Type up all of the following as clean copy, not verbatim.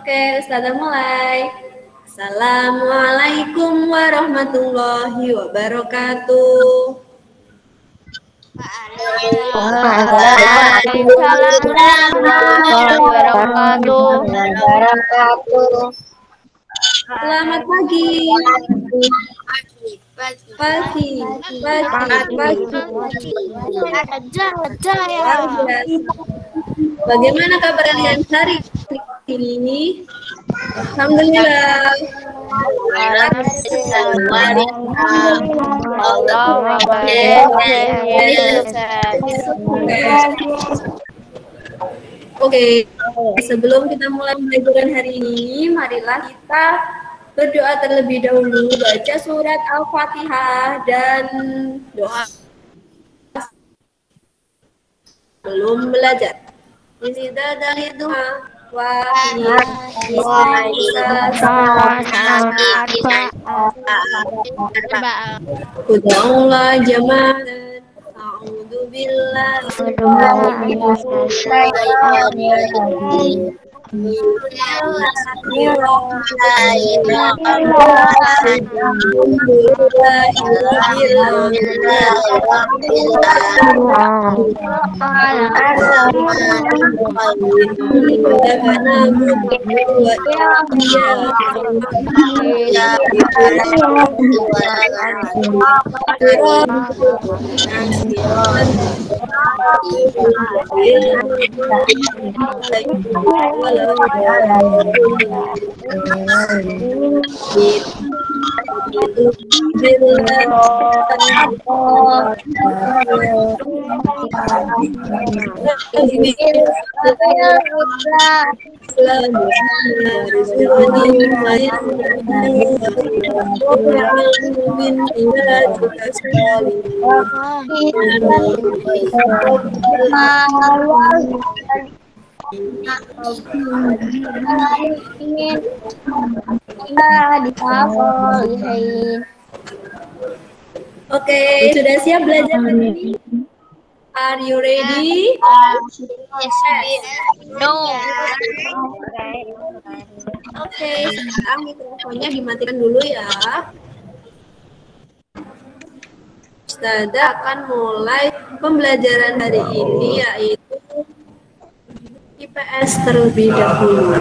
Oke, Ustazah mulai. Assalamualaikum warahmatullahi wabarakatuh. Waalaikumsalam warahmatullahi wabarakatuh. Selamat pagi. Pagi. Bagaimana kabar kalian hari ini? Alhamdulillah. Oke, sebelum kita mulai pembelajaran hari ini, marilah kita berdoa terlebih dahulu, baca surat Al-Fatihah dan doa belum belajar. Ini dari doa Kudaullah jamaah. A'udzu billahi Oke, sudah siap belajar hari ini? Are you ready? No. Oke, sekarang mikrofonnya dimatikan dulu ya. Ustazah akan mulai pembelajaran hari ini, yaitu IPS terlebih dahulu.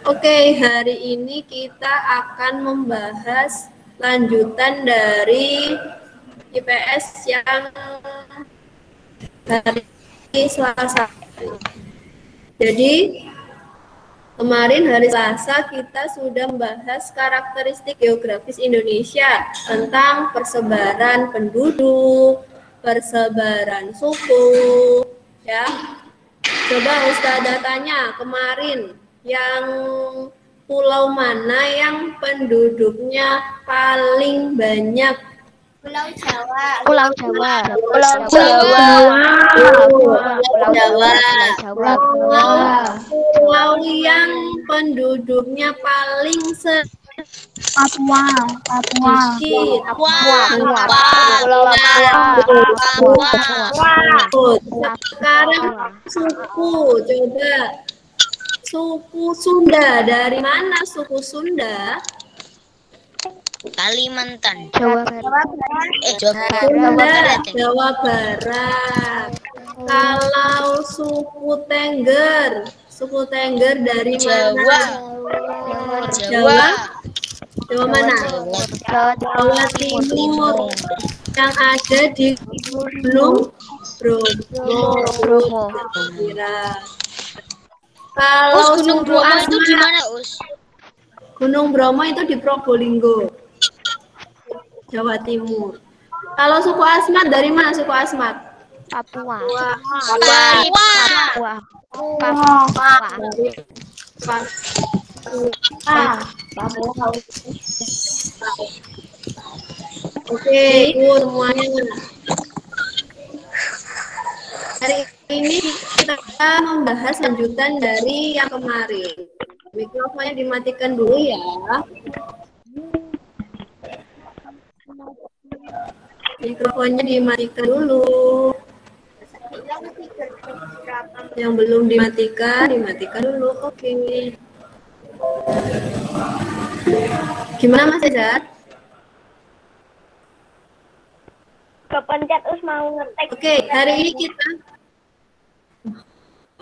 Oke, hari ini kita akan membahas lanjutan dari IPS yang hari Selasa. Jadi, kemarin hari Selasa kita sudah membahas karakteristik geografis Indonesia tentang persebaran penduduk, persebaran suku, ya. Coba Ustazah tanya kemarin, yang pulau mana yang penduduknya paling banyak? Pulau Jawa. Pulau Jawa. Pulau Jawa. Pulau Jawa. Pulau yang penduduknya paling Papua. sedikit. Sekarang suku, coba. Suku Sunda, dari mana suku Sunda? Kalimantan. Jawa Barat. Jawa Barat. Kalau suku Tengger dari mana? Jawa mana? Jawa Timur. Yang ada di Gunung Bromo. Kalau Gunung suku Bromo itu Asmat, di mana, Us? Gunung Bromo itu di Probolinggo, Jawa Timur. Kalau suku Asmat dari mana suku Asmat? Papua. Oke, semuanya. Hari ini kita membahas lanjutan dari yang kemarin. Mikrofonnya dimatikan dulu ya. Mikrofonnya dimatikan dulu. Yang belum dimatikan dulu. Oke. Gimana Mas Ezar? Kepencet us mau ngetek. Oke, hari ini kita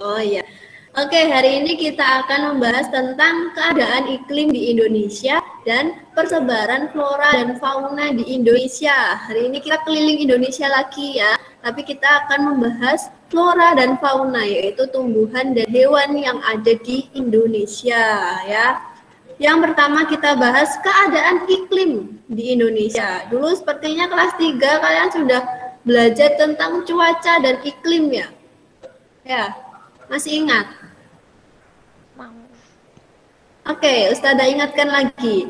Oh iya. Oke, hari ini kita akan membahas tentang keadaan iklim di Indonesia dan persebaran flora dan fauna di Indonesia. Hari ini kita keliling Indonesia lagi ya, tapi kita akan membahas flora dan fauna, yaitu tumbuhan dan hewan yang ada di Indonesia ya. Yang pertama kita bahas keadaan iklim di Indonesia. Dulu sepertinya kelas 3 kalian sudah belajar tentang cuaca dan iklim ya. Ya, masih ingat? Oke, Ustazah ingatkan lagi.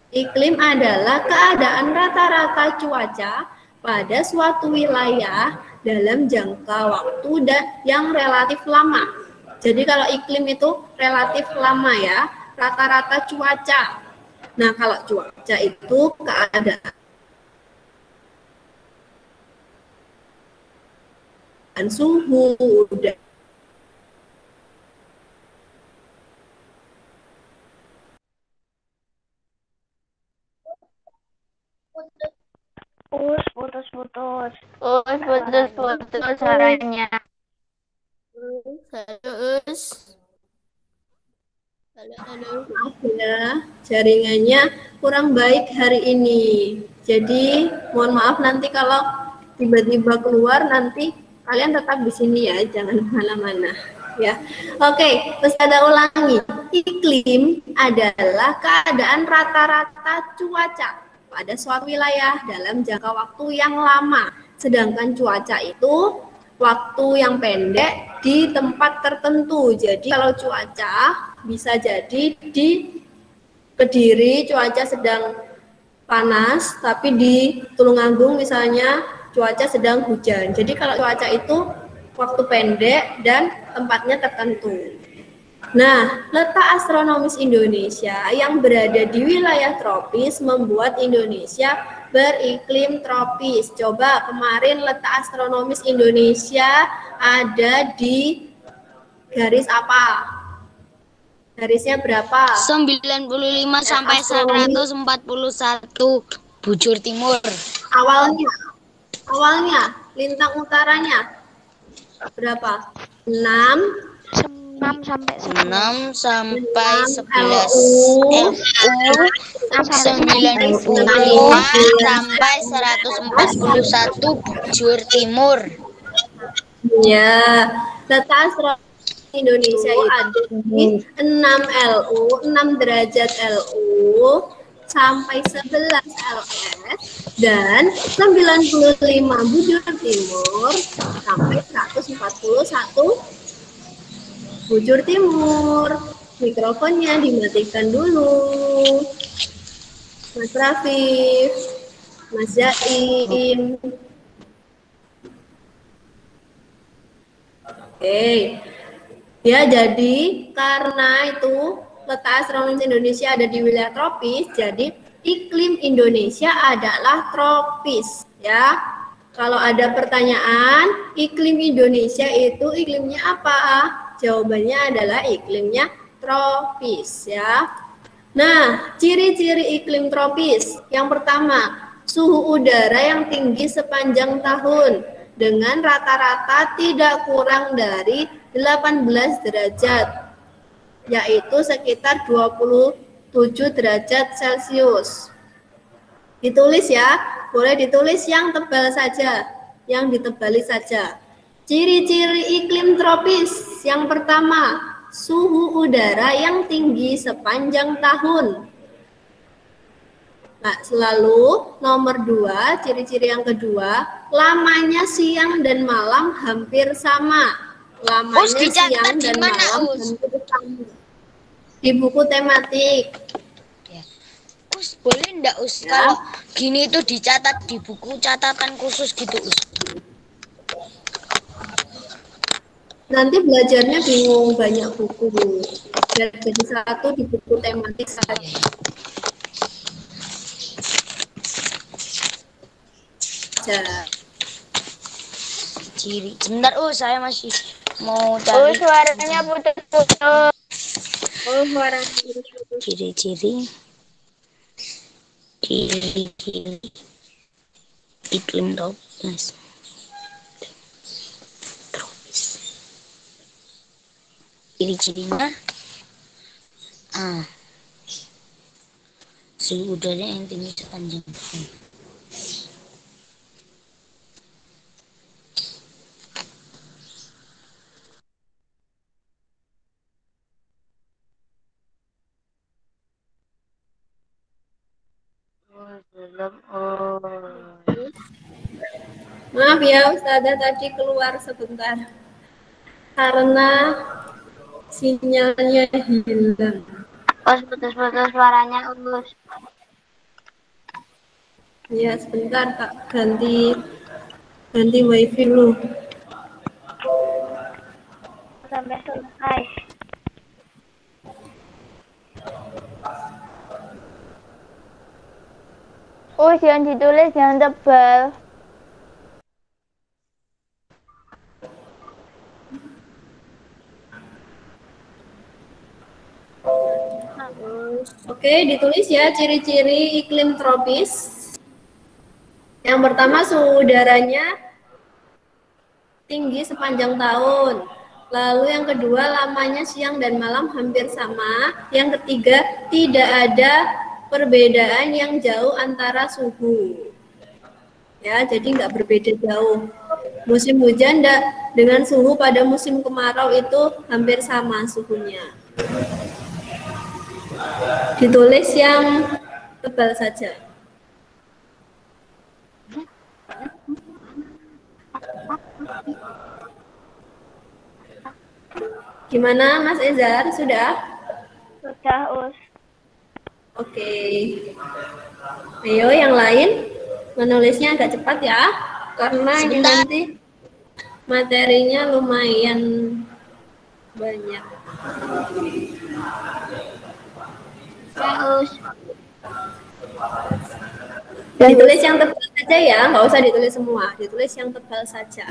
Iklim adalah keadaan rata-rata cuaca pada suatu wilayah dalam jangka waktu yang relatif lama. Jadi kalau iklim itu relatif lama ya, rata-rata cuaca. Nah, kalau cuaca itu keadaan suhu udara. Putus. Putus suaranya. Halo. Maaf ya, jaringannya kurang baik hari ini. Jadi mohon maaf nanti kalau tiba-tiba keluar, nanti kalian tetap di sini ya, jangan kemana-mana ya. Oke, Ustazah ulangi. Iklim adalah keadaan rata-rata cuaca pada suatu wilayah dalam jangka waktu yang lama. Sedangkan cuaca itu waktu yang pendek di tempat tertentu. Jadi kalau cuaca bisa jadi di Kediri cuaca sedang panas, tapi di Tulungagung misalnya cuaca sedang hujan. Jadi kalau cuaca itu waktu pendek dan tempatnya tertentu. Nah, letak astronomis Indonesia yang berada di wilayah tropis membuat Indonesia beriklim tropis. Coba kemarin letak astronomis Indonesia ada di garis apa? Garisnya berapa? 95 sampai 141 bujur timur. Awalnya lintang utaranya berapa? 6 sampai 11 LU 95 sampai 141 bujur timur. Ya, letak astronomis Indonesia itu ada di 6 LU, 6 derajat LU sampai 11 LS dan 95 bujur timur sampai 141 bujur timur. Mikrofonnya dimatikan dulu. Mas Rafif, Mas Jaim. Oke. Ya, jadi karena itu letak astronomis Indonesia ada di wilayah tropis, jadi iklim Indonesia adalah tropis ya. Kalau ada pertanyaan, iklim Indonesia itu iklimnya apa? Jawabannya adalah iklimnya tropis ya. Nah, ciri-ciri iklim tropis. Yang pertama, suhu udara yang tinggi sepanjang tahun dengan rata-rata tidak kurang dari 18 derajat, yaitu sekitar 27 derajat Celcius. Ditulis ya, boleh ditulis yang tebal saja, yang ditebali saja. Ciri-ciri iklim tropis. Yang pertama, suhu udara yang tinggi sepanjang tahun. Nah, selalu nomor 2, ciri-ciri yang kedua, lamanya siang dan malam hampir sama. Lamanya siang dan malam hampir sama. Di buku tematik. Ya. Us, boleh enggak Us? Ya. Kalau gini itu dicatat di buku catatan khusus gitu Us. Nanti belajarnya bingung banyak buku. Biar jadi satu di buku tematik saja. Ciri. Sebentar, saya masih mau Oh, cari suaranya putus-putus. Oh, suaranya putus-putus. ciri-ciri ciri-ciri iklim tropis. Ciri-cirinya suhu udara yang tinggi sepanjang tahun. Maaf ya Ustazah tadi keluar sebentar karena sinyalnya hilang. Us, putus-putus suaranya, Us. Ya sebentar Kak, ganti wifi dulu. Sampai selesai. Jangan ditulis, jangan tebal. Oke, ditulis ya ciri-ciri iklim tropis. Yang pertama suhu udaranya tinggi sepanjang tahun. Lalu yang kedua lamanya siang dan malam hampir sama. Yang ketiga tidak ada perbedaan yang jauh antara suhu. Ya, jadi nggak berbeda jauh. Musim hujan dengan suhu pada musim kemarau itu hampir sama suhunya. Ditulis yang tebal saja. Gimana Mas Ezar? Sudah? Sudah, Us. Oke. Ayo yang lain menulisnya agak cepat ya. Karena ini nanti materinya lumayan banyak. Ya, Us. Ditulis yang tebal saja ya, nggak usah ditulis semua. Ditulis yang tebal saja.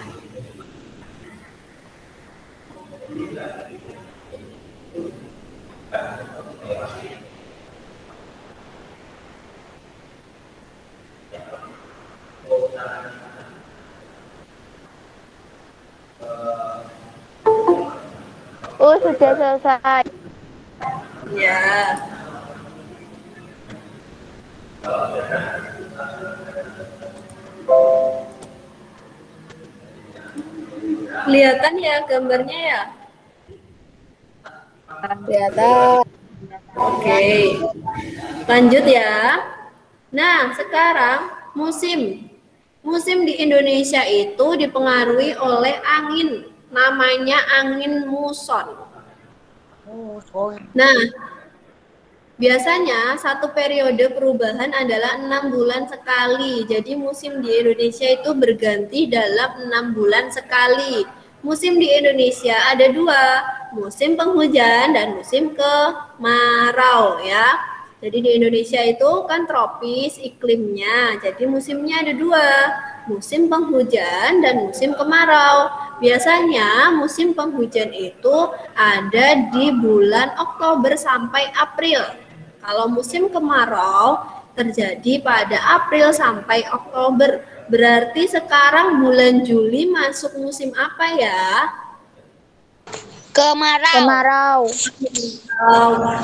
Sudah selesai. Ya. Kelihatan ya gambarnya ya? Kelihatan. Oke. Lanjut ya. Nah, sekarang musim. Musim di Indonesia itu dipengaruhi oleh angin. Namanya angin muson. Nah, biasanya satu periode perubahan adalah 6 bulan sekali. Jadi musim di Indonesia itu berganti dalam 6 bulan sekali. Musim di Indonesia ada 2, musim penghujan dan musim kemarau ya. Jadi di Indonesia itu kan tropis iklimnya. Jadi musimnya ada 2, musim penghujan dan musim kemarau. Biasanya musim penghujan itu ada di bulan Oktober sampai April. Kalau musim kemarau terjadi pada April sampai Oktober. Berarti sekarang bulan Juli masuk musim apa ya? Kemarau.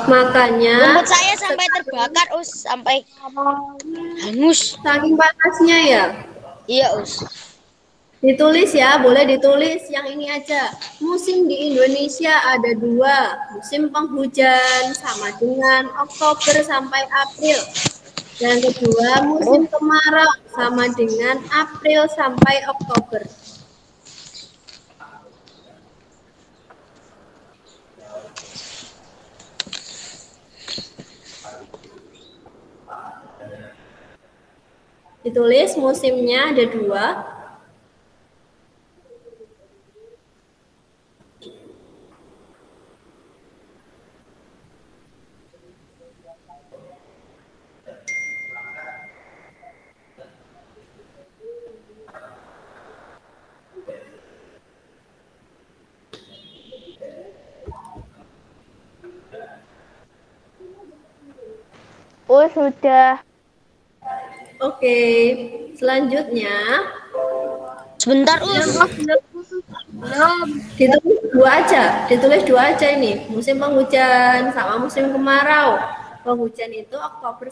Makanya rumput saya sampai terbakar, sampai hangus. saking panasnya ya. Iya, Ditulis ya, boleh ditulis yang ini aja. Musim di Indonesia ada 2, musim penghujan sama dengan Oktober sampai April. Yang kedua, musim kemarau sama dengan April sampai Oktober. Ditulis musimnya ada 2. sudah. Oke, selanjutnya Sebentar, Us. ditulis dua aja ini, musim penghujan sama musim kemarau. Penghujan itu Oktober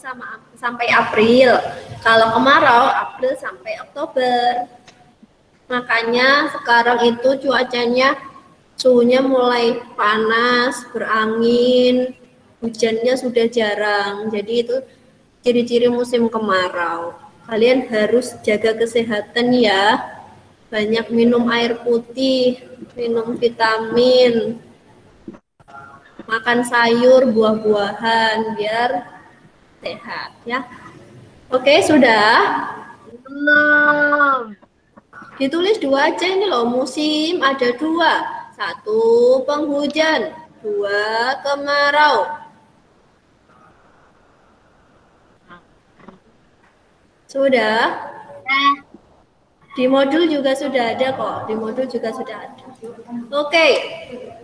sampai April, kalau kemarau April sampai Oktober. Makanya sekarang itu cuacanya suhunya mulai panas, berangin, hujannya sudah jarang. Jadi itu ciri-ciri musim kemarau. Kalian harus jaga kesehatan ya. Banyak minum air putih, minum vitamin, makan sayur, buah-buahan biar sehat ya. Oke, sudah? Belum. Ditulis dua aja ini loh, musim ada dua. Satu penghujan, dua kemarau. Sudah? Di modul juga sudah ada kok, di modul juga sudah ada. Oke,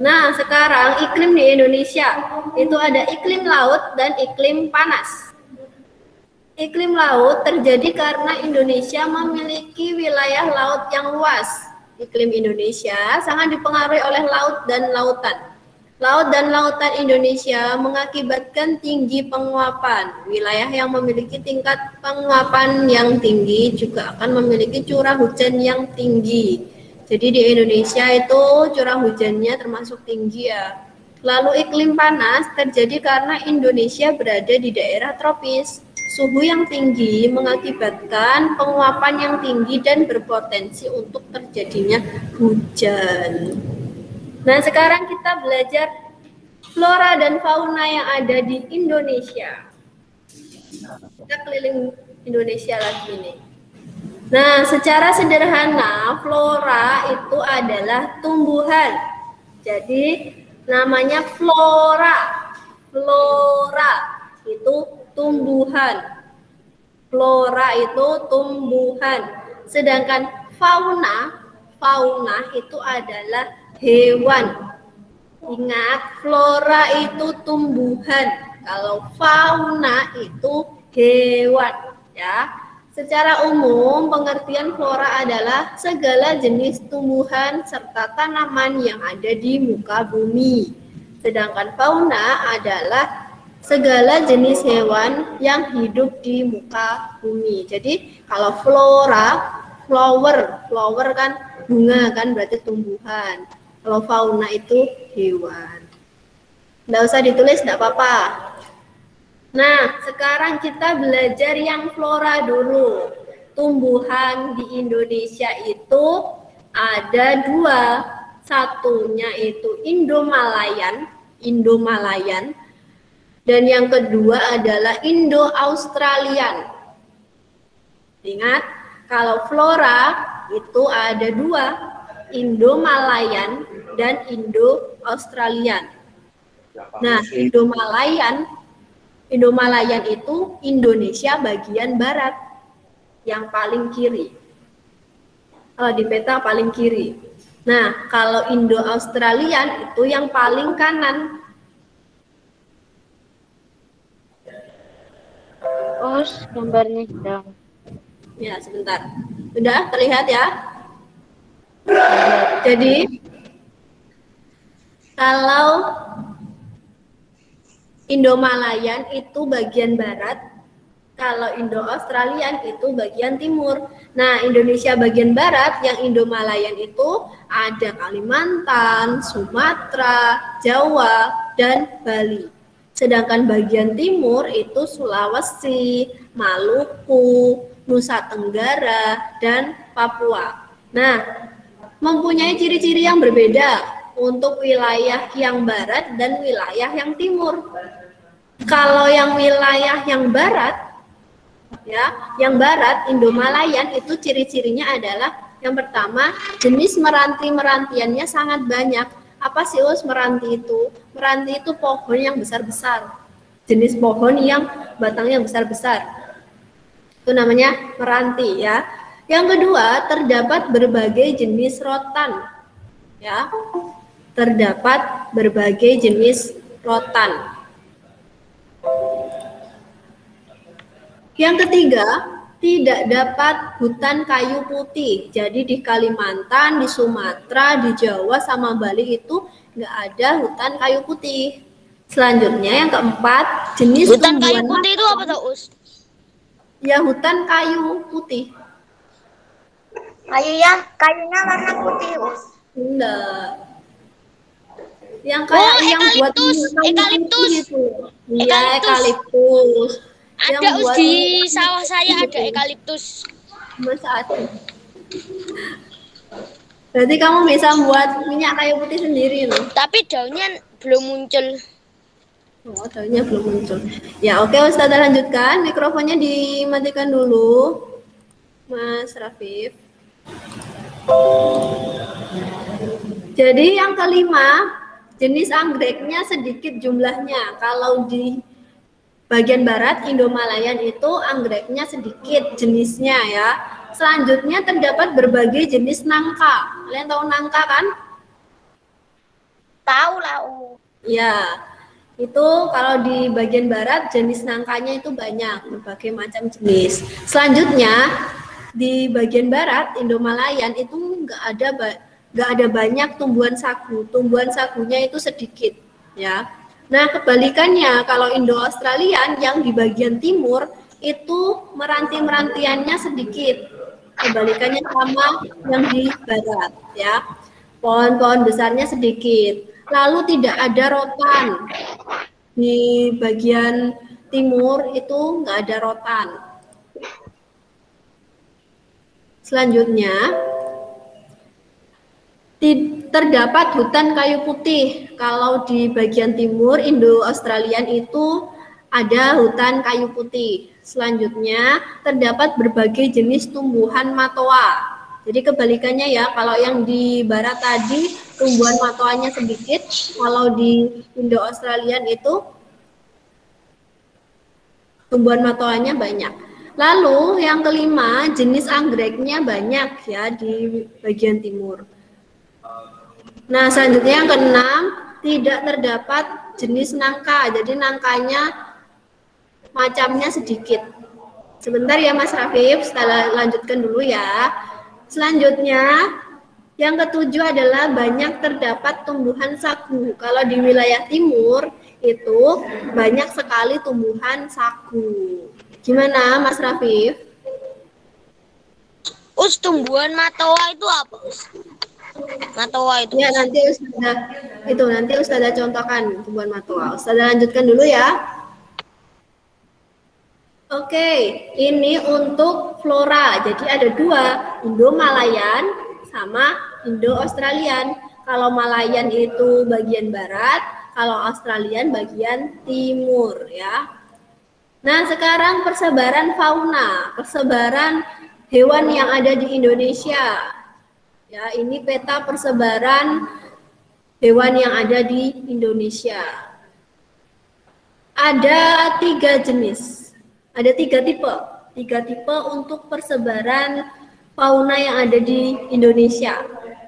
nah sekarang iklim di Indonesia, itu ada iklim laut dan iklim panas. Iklim laut terjadi karena Indonesia memiliki wilayah laut yang luas. Iklim Indonesia sangat dipengaruhi oleh laut dan lautan. Laut dan lautan Indonesia mengakibatkan tinggi penguapan. Wilayah yang memiliki tingkat penguapan yang tinggi juga akan memiliki curah hujan yang tinggi. Jadi di Indonesia itu curah hujannya termasuk tinggi ya. Lalu iklim panas terjadi karena Indonesia berada di daerah tropis. Suhu yang tinggi mengakibatkan penguapan yang tinggi dan berpotensi untuk terjadinya hujan. Nah, sekarang kita belajar flora dan fauna yang ada di Indonesia. Kita keliling Indonesia lagi nih. Nah, secara sederhana, flora itu adalah tumbuhan. Jadi, namanya flora. Flora itu tumbuhan. Flora itu tumbuhan. Sedangkan fauna itu adalah hewan. Ingat, flora itu tumbuhan, kalau fauna itu hewan ya. Secara umum, pengertian flora adalah segala jenis tumbuhan serta tanaman yang ada di muka bumi. Sedangkan fauna adalah segala jenis hewan yang hidup di muka bumi. Jadi kalau flora, flower kan bunga kan berarti tumbuhan. Kalau fauna itu hewan. Nggak usah ditulis, nggak apa-apa. Nah, sekarang kita belajar yang flora dulu. Tumbuhan di Indonesia itu ada dua. Satunya itu Indo-Malayan, dan yang kedua adalah Indo-Australian. Ingat, kalau flora itu ada dua, Indo-Malayan dan Indo-Australian. Nah, Indo-Malayan itu Indonesia bagian barat, yang paling kiri. Kalau di peta paling kiri. Nah, kalau Indo-Australian itu yang paling kanan. Gambarnya sedang. Ya, sebentar. Sudah terlihat ya? Jadi, kalau Indo-Malayan itu bagian barat, kalau Indo-Australian itu bagian timur. Nah, Indonesia bagian barat yang Indo-Malayan itu ada Kalimantan, Sumatera, Jawa, dan Bali. Sedangkan bagian timur itu Sulawesi, Maluku, Nusa Tenggara, dan Papua. Nah, mempunyai ciri-ciri yang berbeda untuk wilayah yang barat dan wilayah yang timur. Kalau yang wilayah yang barat, ya, yang barat Indo-Malayan itu ciri-cirinya adalah yang pertama, jenis meranti-merantiannya sangat banyak. Apa sih meranti itu? Meranti itu pohon yang besar-besar. Jenis pohon yang batangnya besar-besar. Itu namanya meranti ya. Yang kedua, terdapat berbagai jenis rotan. Ya. Terdapat berbagai jenis rotan. Yang ketiga, tidak dapat hutan kayu putih. Jadi di Kalimantan, di Sumatera, di Jawa, sama Bali itu nggak ada hutan kayu putih. Selanjutnya yang keempat, jenis Hutan kayu tumbuhan putih itu apa tuh, Us? ya hutan kayu putih. Kayunya warna putih, Us. Enggak. Yang kayak yang buat Eukaliptus, kayu eukaliptus. putih itu. Iya, Eukaliptus. eukaliptus. Yang Ada, Us, buat di minyak sawah saya ada gitu. eukaliptus. Masa ada? Berarti kamu bisa buat minyak kayu putih sendiri loh. Tapi daunnya belum muncul. Oh, daunnya belum muncul. Ya, oke, Ustazah lanjutkan. Mikrofonnya dimatikan dulu, Mas Rafif. Jadi yang kelima, jenis anggreknya sedikit jumlahnya. Kalau di bagian barat Indomalayan itu anggreknya sedikit jenisnya ya. Selanjutnya terdapat berbagai jenis nangka. Kalian tahu nangka kan? Tahu lah, Us. Ya, itu kalau di bagian barat jenis nangkanya itu banyak, berbagai macam jenis. Selanjutnya di bagian barat Indomalayan itu nggak ada banyak tumbuhan sagu. Tumbuhan sagunya itu sedikit, ya. Nah, kebalikannya kalau Indo-Australian yang di bagian timur itu meranti-merantiannya sedikit. Kebalikannya sama yang di barat, ya. Pohon-pohon besarnya sedikit. Lalu tidak ada rotan. Di bagian timur itu nggak ada rotan. Selanjutnya, terdapat hutan kayu putih. Kalau di bagian timur Indo-Australian itu ada hutan kayu putih. Selanjutnya, terdapat berbagai jenis tumbuhan matoa. Jadi kebalikannya ya, kalau yang di barat tadi tumbuhan matoanya sedikit, kalau di Indo-Australian itu tumbuhan matoanya banyak. Lalu yang kelima, jenis anggreknya banyak ya di bagian timur. Nah, selanjutnya yang keenam, tidak terdapat jenis nangka. Jadi nangkanya macamnya sedikit. Sebentar ya Mas Rafif, setelah lanjutkan dulu ya. Selanjutnya, yang ketujuh adalah banyak terdapat tumbuhan sagu. Kalau di wilayah timur itu banyak sekali tumbuhan sagu. Gimana Mas Rafif? Us, tumbuhan matoa itu apa, Us? Matoa itu. Ya, nanti Ustazah contohkan tumbuhan matoa. Ustazah lanjutkan dulu ya. Oke, ini untuk flora. Jadi ada dua, Indo-Malayan sama Indo-Australian. Kalau Malayan itu bagian barat, kalau Australian bagian timur ya. Nah, sekarang persebaran fauna, persebaran hewan yang ada di Indonesia. Ya, ini peta persebaran hewan yang ada di Indonesia. Ada 3 jenis. Ada 3 tipe. 3 tipe untuk persebaran fauna yang ada di Indonesia.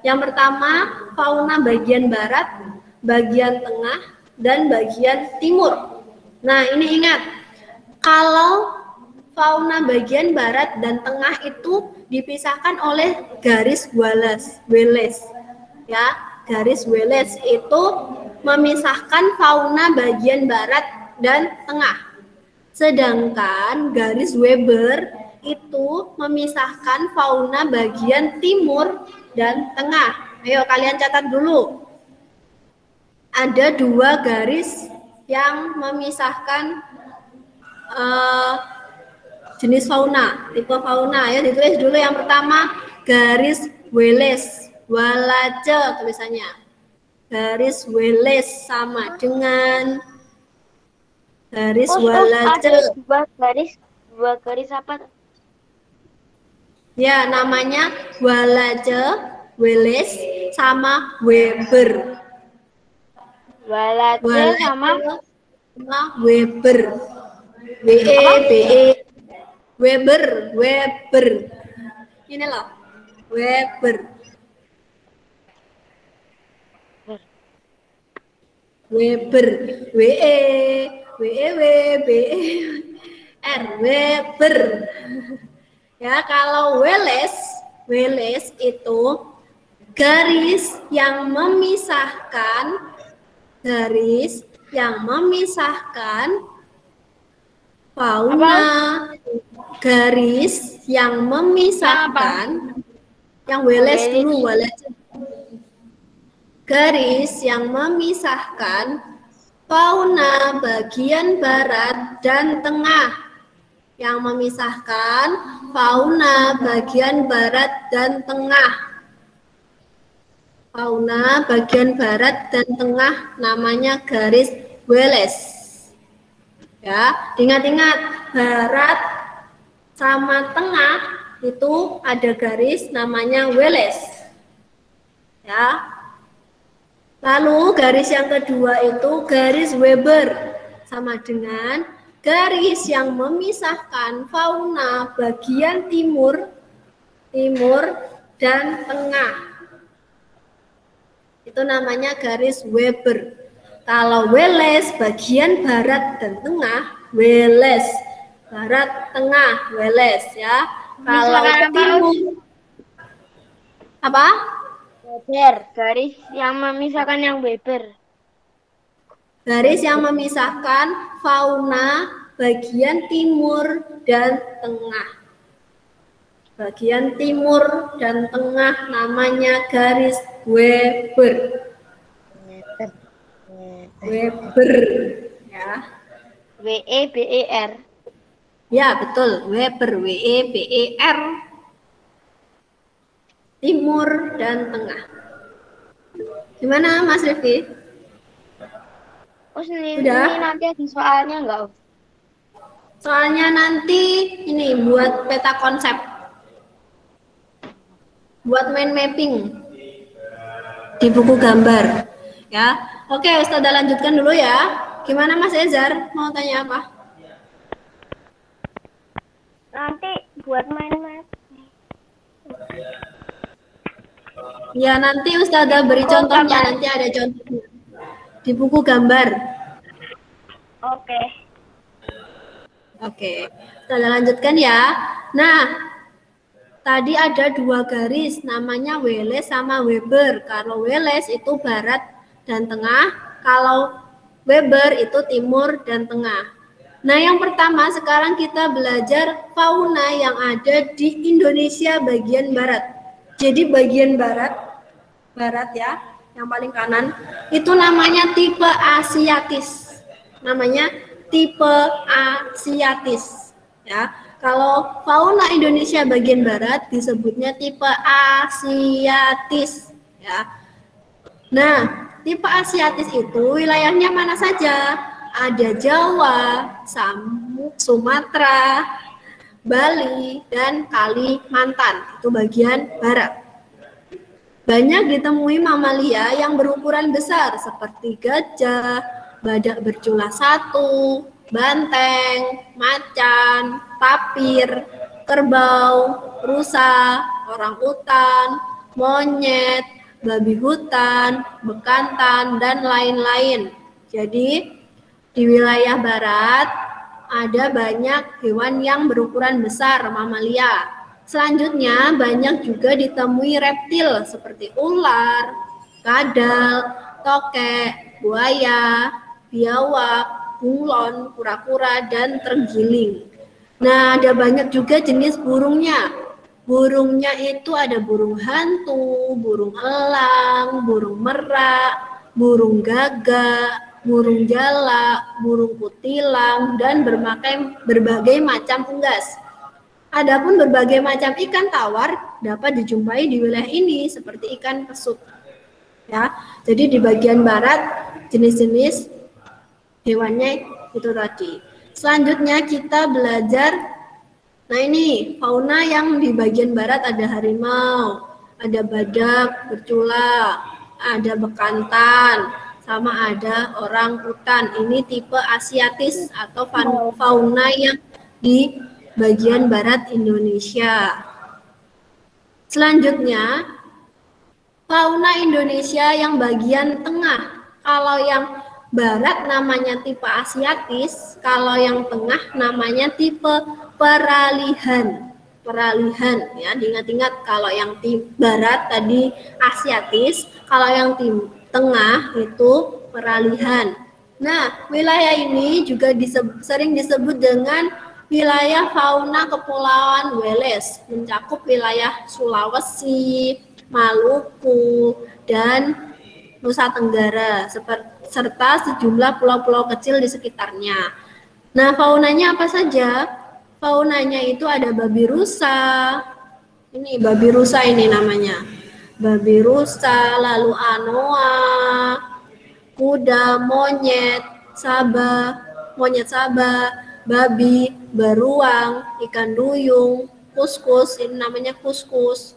Yang pertama, fauna bagian barat, bagian tengah, dan bagian timur. Nah, ini ingat, kalau fauna bagian barat dan tengah itu dipisahkan oleh garis Wallace. Ya, garis Wallace itu memisahkan fauna bagian barat dan tengah. Sedangkan garis Weber itu memisahkan fauna bagian timur dan tengah. Ayo kalian catat dulu. Ada 2 garis yang memisahkan jenis fauna, tipe fauna ya, ditulis dulu. Yang pertama garis Wallace tulisannya. Garis Wallace sama dengan garis Wallace. Ada dua garis apa? Ya, namanya Wallace sama Weber. Wallace sama Weber. Weber. Ini loh. Weber. R, Weber. Ya, kalau Welles itu garis yang memisahkan fauna, garis yang memisahkan, yang Welles dulu, garis yang memisahkan fauna bagian barat dan tengah, yang memisahkan fauna bagian barat dan tengah. Fauna bagian barat dan tengah namanya garis Welles. Ya, ingat-ingat, barat sama tengah itu ada garis namanya Welles. Ya. Lalu garis yang kedua itu garis Weber, sama dengan garis yang memisahkan fauna bagian timur dan tengah. Itu namanya garis Weber. Kalau Welles bagian barat dan tengah, Welles. Barat tengah, Welles ya. Kalau timur apa? Weber, garis yang memisahkan yang Weber. Garis yang memisahkan fauna bagian timur dan tengah. Bagian timur dan tengah namanya garis Weber. Weber, ya. W-E-B-E-R. Ya, betul. Weber, W-E-B-E-R. Timur dan tengah. Gimana, Mas Rifki? Ini nanti ada soalnya enggak? Soalnya nanti ini buat peta konsep. Buat mind mapping di buku gambar. Ya. Oke, Ustazah lanjutkan dulu ya. Gimana Mas Ezar? Mau tanya apa? Nanti buat main-main. Ya, nanti Ustazah beri contohnya. Nanti ada contohnya di buku gambar. Oke. Oke, Ustazah lanjutkan ya. Nah, tadi ada dua garis, namanya Welles sama Weber. Kalau Welles itu barat dan tengah, kalau Weber itu timur dan tengah. Nah, yang pertama sekarang kita belajar fauna yang ada di Indonesia bagian barat. Jadi bagian barat ya, yang paling kanan, itu namanya tipe Asiatis. Namanya tipe Asiatis. Ya. Kalau fauna Indonesia bagian barat disebutnya tipe Asiatis. Ya. Nah, tipe Asiatis itu wilayahnya mana saja? Ada Jawa, Sumatera, Bali, dan Kalimantan. Itu bagian barat. Banyak ditemui mamalia yang berukuran besar seperti gajah, badak bercula 1, banteng, macan, tapir, kerbau, rusa, orangutan, monyet, babi hutan, bekantan, dan lain-lain. Jadi di wilayah barat ada banyak hewan yang berukuran besar, mamalia. Selanjutnya banyak juga ditemui reptil seperti ular, kadal, tokek, buaya, biawak, bunglon, kura-kura, dan terenggiling. Nah, ada banyak juga jenis burungnya. Burungnya itu ada burung hantu, burung elang, burung merak, burung gagak, burung jalak, burung kutilang, dan berbagai macam unggas. Adapun berbagai macam ikan tawar dapat dijumpai di wilayah ini seperti ikan pesut. Ya, jadi di bagian barat jenis-jenis hewannya itu tadi. Selanjutnya kita belajar, nah ini fauna yang di bagian barat ada harimau, ada badak bercula, ada bekantan, sama ada orangutan. Ini tipe Asiatis atau fauna yang di bagian barat Indonesia. Selanjutnya, fauna Indonesia yang bagian tengah. Kalau yang barat namanya tipe asiatis, kalau yang tengah namanya tipe peralihan. Peralihan ya, diingat-ingat kalau yang barat tadi asiatis, kalau yang tengah itu peralihan. Nah, wilayah ini juga sering disebut dengan wilayah fauna Kepulauan Wallace, mencakup wilayah Sulawesi, Maluku, dan Nusa Tenggara, serta sejumlah pulau-pulau kecil di sekitarnya. Nah, faunanya apa saja? Faunanya itu ada babi rusa. Ini babi rusa ini namanya. Babi rusa, lalu anoa, kuda, monyet sabah, babi, beruang, ikan duyung, kuskus, ini namanya kuskus,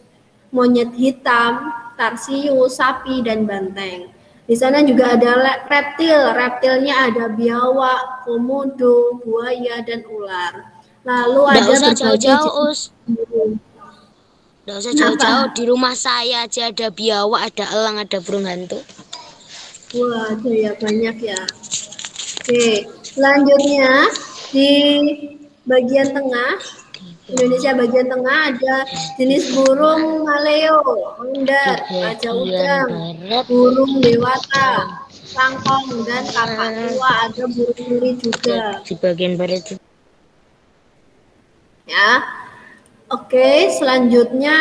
monyet hitam, tarsius, sapi, dan banteng. Di sana juga ada reptilnya ada biawak, komodo, buaya, dan ular. Lalu ada jauh-jauh, Nggak usah jauh-jauh, di rumah saya aja ada biawak, ada elang, ada burung hantu. Wah, ada ya, banyak ya. Oke, selanjutnya di bagian tengah, Indonesia bagian tengah ada jenis burung maleo, ondar, raja udang, burung dewata, sangkong, dan kakak tua, ada burung duri juga. Di bagian barat itu. Ya, oke, selanjutnya,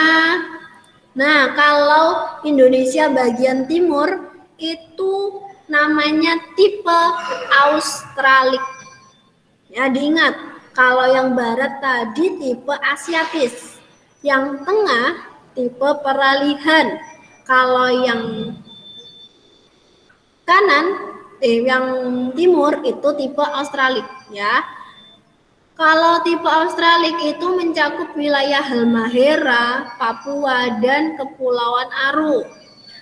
nah kalau Indonesia bagian timur itu namanya tipe Australik. Ya, diingat, kalau yang barat tadi tipe asiatis, yang tengah tipe peralihan, kalau yang kanan, yang timur itu tipe Australik ya. Kalau tipe Australik itu mencakup wilayah Halmahera, Papua, dan Kepulauan Aru.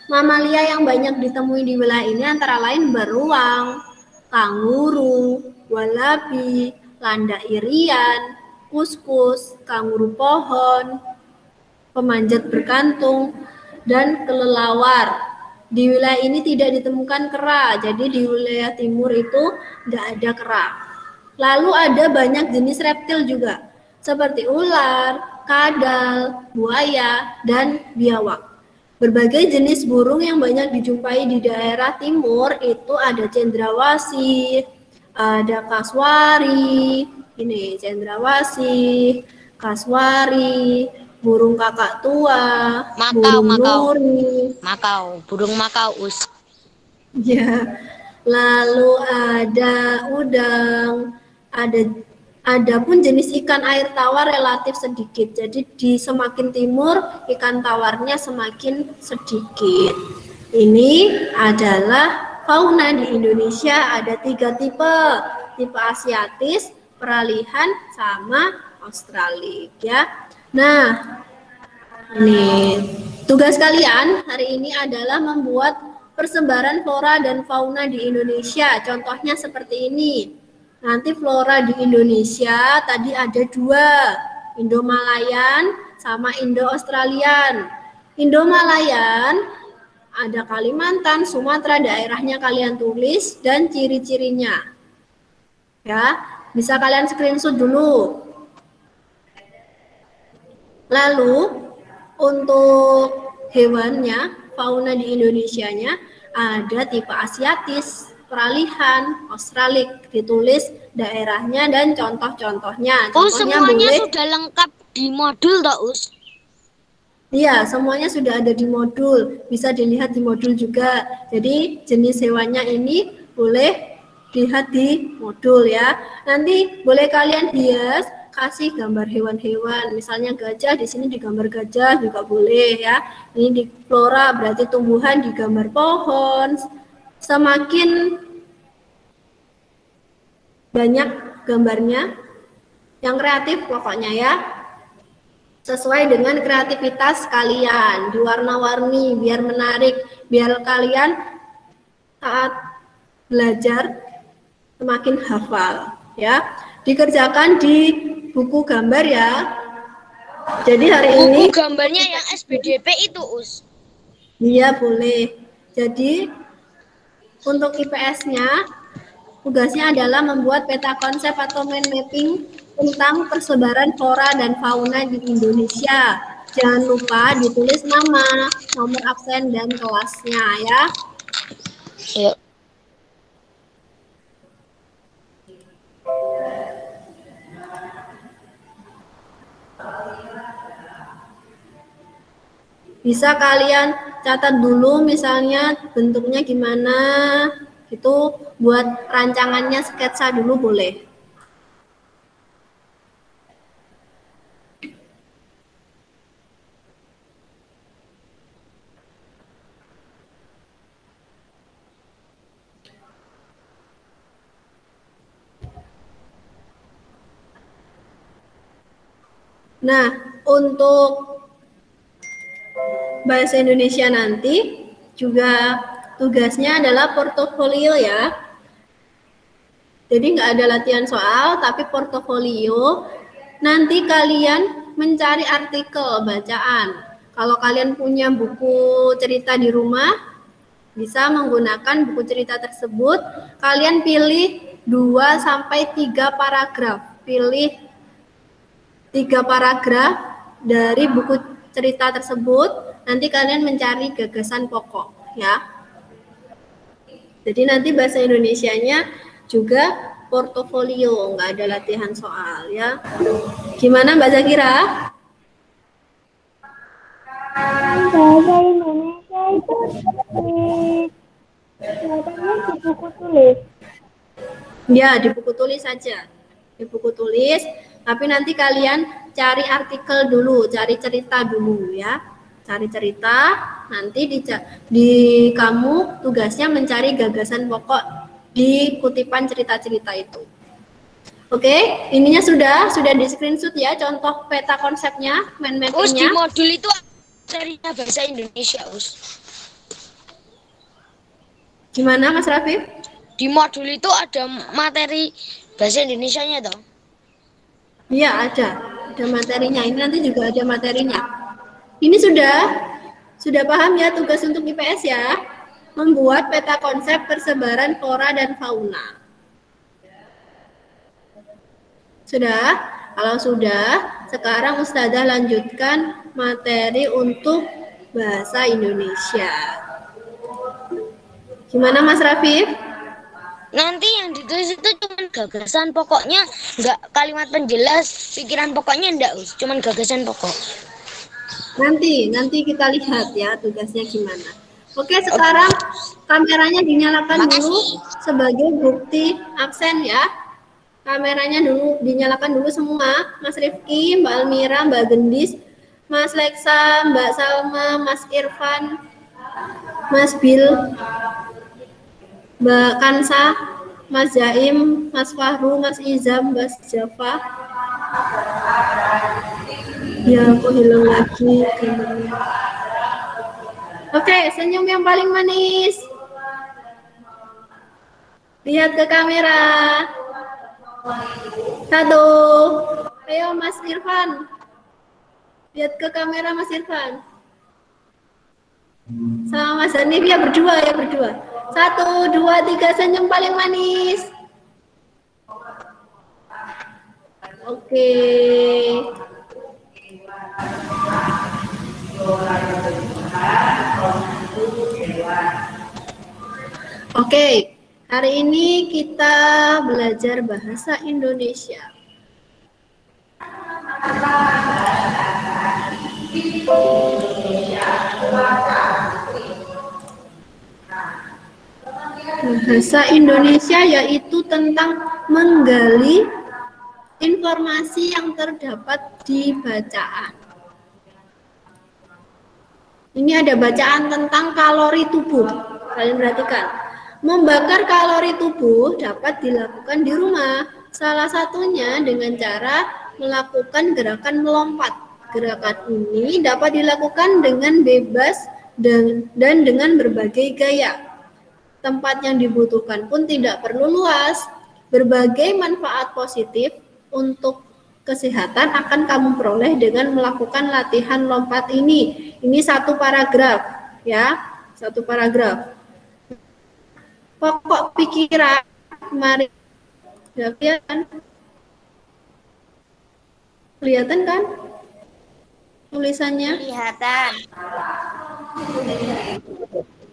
Mamalia yang banyak ditemui di wilayah ini antara lain beruang, kanguru, wallaby, landak irian, kuskus, kanguru pohon, pemanjat berkantung, dan kelelawar. Di wilayah ini tidak ditemukan kera, jadi di wilayah timur itu tidak ada kera. Lalu ada banyak jenis reptil juga, seperti ular, kadal, buaya, dan biawak. Berbagai jenis burung yang banyak dijumpai di daerah timur itu ada cendrawasih, ada kaswari, ini cendrawasih, kaswari, burung kakak tua, burung nuri, burung makau, us. Ya, lalu ada udang, ada pun jenis ikan air tawar relatif sedikit. Jadi di semakin timur ikan tawarnya semakin sedikit. Ini adalah fauna di Indonesia, ada 3 tipe. Tipe asiatis, peralihan, sama Australia ya. Nah, ini tugas kalian hari ini adalah membuat persebaran flora dan fauna di Indonesia. Contohnya seperti ini. Nanti flora di Indonesia tadi ada 2, Indo-Malayan sama Indo-Australian. Indo-Malayan ada Kalimantan, Sumatera, daerahnya kalian tulis dan ciri-cirinya. Ya, bisa kalian screenshot dulu. Lalu untuk hewannya, fauna di Indonesianya ada tipe asiatis, peralihan, australik, ditulis daerahnya dan contoh-contohnya. Contohnya semuanya boleh, sudah lengkap di modul toh, Us? Iya, semuanya sudah ada di modul, bisa dilihat di modul juga. Jadi jenis hewannya ini boleh lihat di modul ya. Nanti boleh kalian hias, kasih gambar hewan-hewan, misalnya gajah, di sini digambar gajah juga boleh ya. Ini di flora berarti tumbuhan, digambar pohon. Semakin banyak gambarnya, yang kreatif pokoknya ya, sesuai dengan kreativitas kalian, diwarna-warni biar menarik, biar kalian saat belajar semakin hafal ya. Dikerjakan di buku gambar ya. Jadi hari ini buku gambarnya yang SBDP itu, Us? Iya boleh. Jadi untuk IPS-nya, tugasnya adalah membuat peta konsep atau mind mapping tentang persebaran flora dan fauna di Indonesia. Jangan lupa ditulis nama, nomor absen, dan kelasnya ya. Yuk. Bisa kalian catat dulu misalnya bentuknya gimana, itu buat rancangannya sketsa dulu boleh. Nah, untuk bahasa Indonesia nanti juga tugasnya adalah portofolio ya. Jadi nggak ada latihan soal, tapi portofolio. Nanti kalian mencari artikel bacaan. Kalau kalian punya buku cerita di rumah, bisa menggunakan buku cerita tersebut. Kalian pilih 2-3 paragraf. Pilih 3 paragraf dari buku cerita tersebut, nanti kalian mencari gagasan pokok ya. Jadi nanti bahasa Indonesianya juga portofolio, nggak ada latihan soal ya. Gimana Mbak Zakira? Bahasa Indonesia itu kelihatannya di buku tulis. Ya, di buku tulis saja. Di buku tulis, tapi nanti kalian cari artikel dulu, cari cerita dulu ya. Cari cerita, nanti di kamu tugasnya mencari gagasan pokok di kutipan cerita-cerita itu. Oke, ininya sudah di screenshot ya, contoh peta konsepnya, mind Us, di mappingnya. modul itu materinya bahasa Indonesia, Us. Gimana Mas Rafif? Di modul itu ada materi bahasa Indonesianya toh? Iya, ada materinya. Ini nanti juga ada materinya. Ini sudah paham ya tugas untuk IPS ya? Membuat peta konsep persebaran flora dan fauna. Sudah? Kalau sudah, sekarang Ustazah lanjutkan materi untuk bahasa Indonesia. Gimana Mas Rafif? Nanti yang ditulis itu cuma gagasan pokoknya, enggak kalimat penjelas pikiran pokoknya enggak, Us. Cuman gagasan pokok. Nanti kita lihat ya tugasnya gimana. Oke, sekarang kameranya dinyalakan dulu sebagai bukti absen ya. Kameranya dulu dinyalakan dulu semua. Mas Rifki, Mbak Almira, Mbak Gendis, Mas Leksa, Mbak Salma, Mas Irfan, Mas Bil, Mbak Kansa, Mas Jaim, Mas Fahru, Mas Izam, Mas Java. Ya, aku hilang lagi gambarnya. Oke, senyum yang paling manis. Lihat ke kamera. 1. Ayo Mas Irfan. Lihat ke kamera Mas Irfan. Sama Mas Hanif ya berdua. 1, 2, 3 senyum paling manis. Oke. Oke, hari ini kita belajar bahasa Indonesia. Bahasa Indonesia yaitu tentang menggali informasi yang terdapat di bacaan. Ini ada bacaan tentang kalori tubuh. Kalian perhatikan. Membakar kalori tubuh dapat dilakukan di rumah. Salah satunya dengan cara melakukan gerakan melompat. Gerakan ini dapat dilakukan dengan bebas dan dengan berbagai gaya. Tempat yang dibutuhkan pun tidak perlu luas. Berbagai manfaat positif untuk kesehatan akan kamu peroleh dengan melakukan latihan lompat ini. Ini 1 paragraf, ya, 1 paragraf. pokok pikiran kemarin sudah kelihatan kan tulisannya?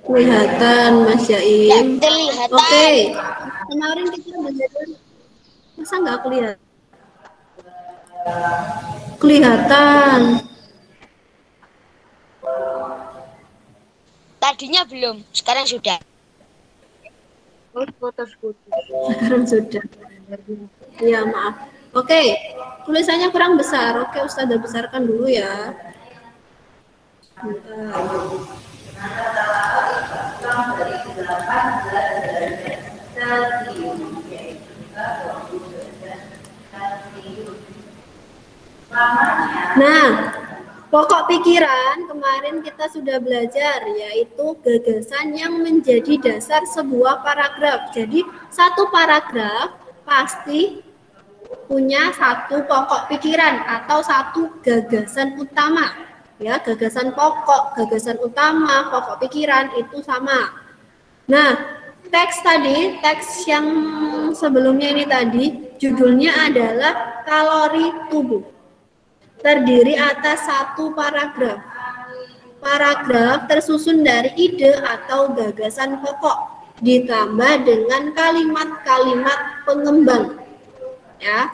Kelihatan Mas Jaim. Kelihatan. Oke. Kemarin kita belajar, masa nggak kelihatan? Kelihatan. Tadinya belum, sekarang sudah. Sekarang sudah. Ya maaf. Oke, tulisannya kurang besar. Oke, Ustazah besarkan dulu ya. Nah, pokok pikiran kemarin kita sudah belajar, yaitu gagasan yang menjadi dasar sebuah paragraf. Jadi satu paragraf pasti punya satu pokok pikiran atau satu gagasan utama. Ya, gagasan pokok, gagasan utama, pokok pikiran itu sama. Nah, teks tadi, teks yang sebelumnya ini tadi, judulnya adalah kalori tubuh. Terdiri atas satu paragraf. Paragraf tersusun dari ide atau gagasan pokok, ditambah dengan kalimat-kalimat pengembang. Ya.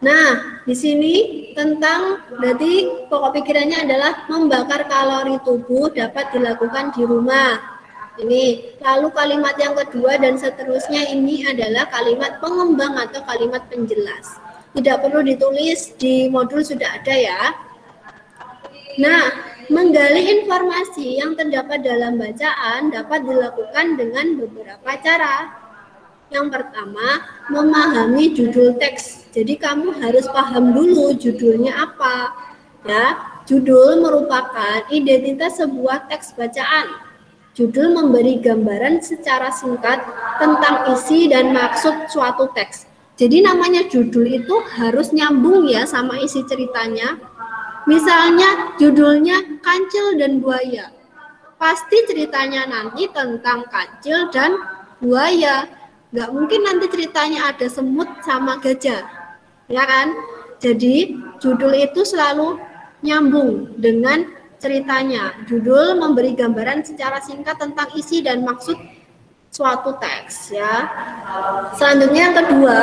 Nah, di sini tentang berarti pokok pikirannya adalah membakar kalori tubuh dapat dilakukan di rumah. Ini, lalu kalimat yang kedua dan seterusnya ini adalah kalimat pengembang atau kalimat penjelas. Tidak perlu ditulis, di modul sudah ada ya. Nah, menggali informasi yang terdapat dalam bacaan dapat dilakukan dengan beberapa cara. Yang pertama, memahami judul teks. Jadi kamu harus paham dulu judulnya apa. Ya, judul merupakan identitas sebuah teks bacaan. Judul memberi gambaran secara singkat tentang isi dan maksud suatu teks. Jadi namanya judul itu harus nyambung ya sama isi ceritanya. Misalnya judulnya Kancil dan Buaya. Pasti ceritanya nanti tentang kancil dan buaya. Nggak mungkin nanti ceritanya ada semut sama gajah. Ya kan? Jadi judul itu selalu nyambung dengan ceritanya. Judul memberi gambaran secara singkat tentang isi dan maksud suatu teks ya. Selanjutnya yang kedua,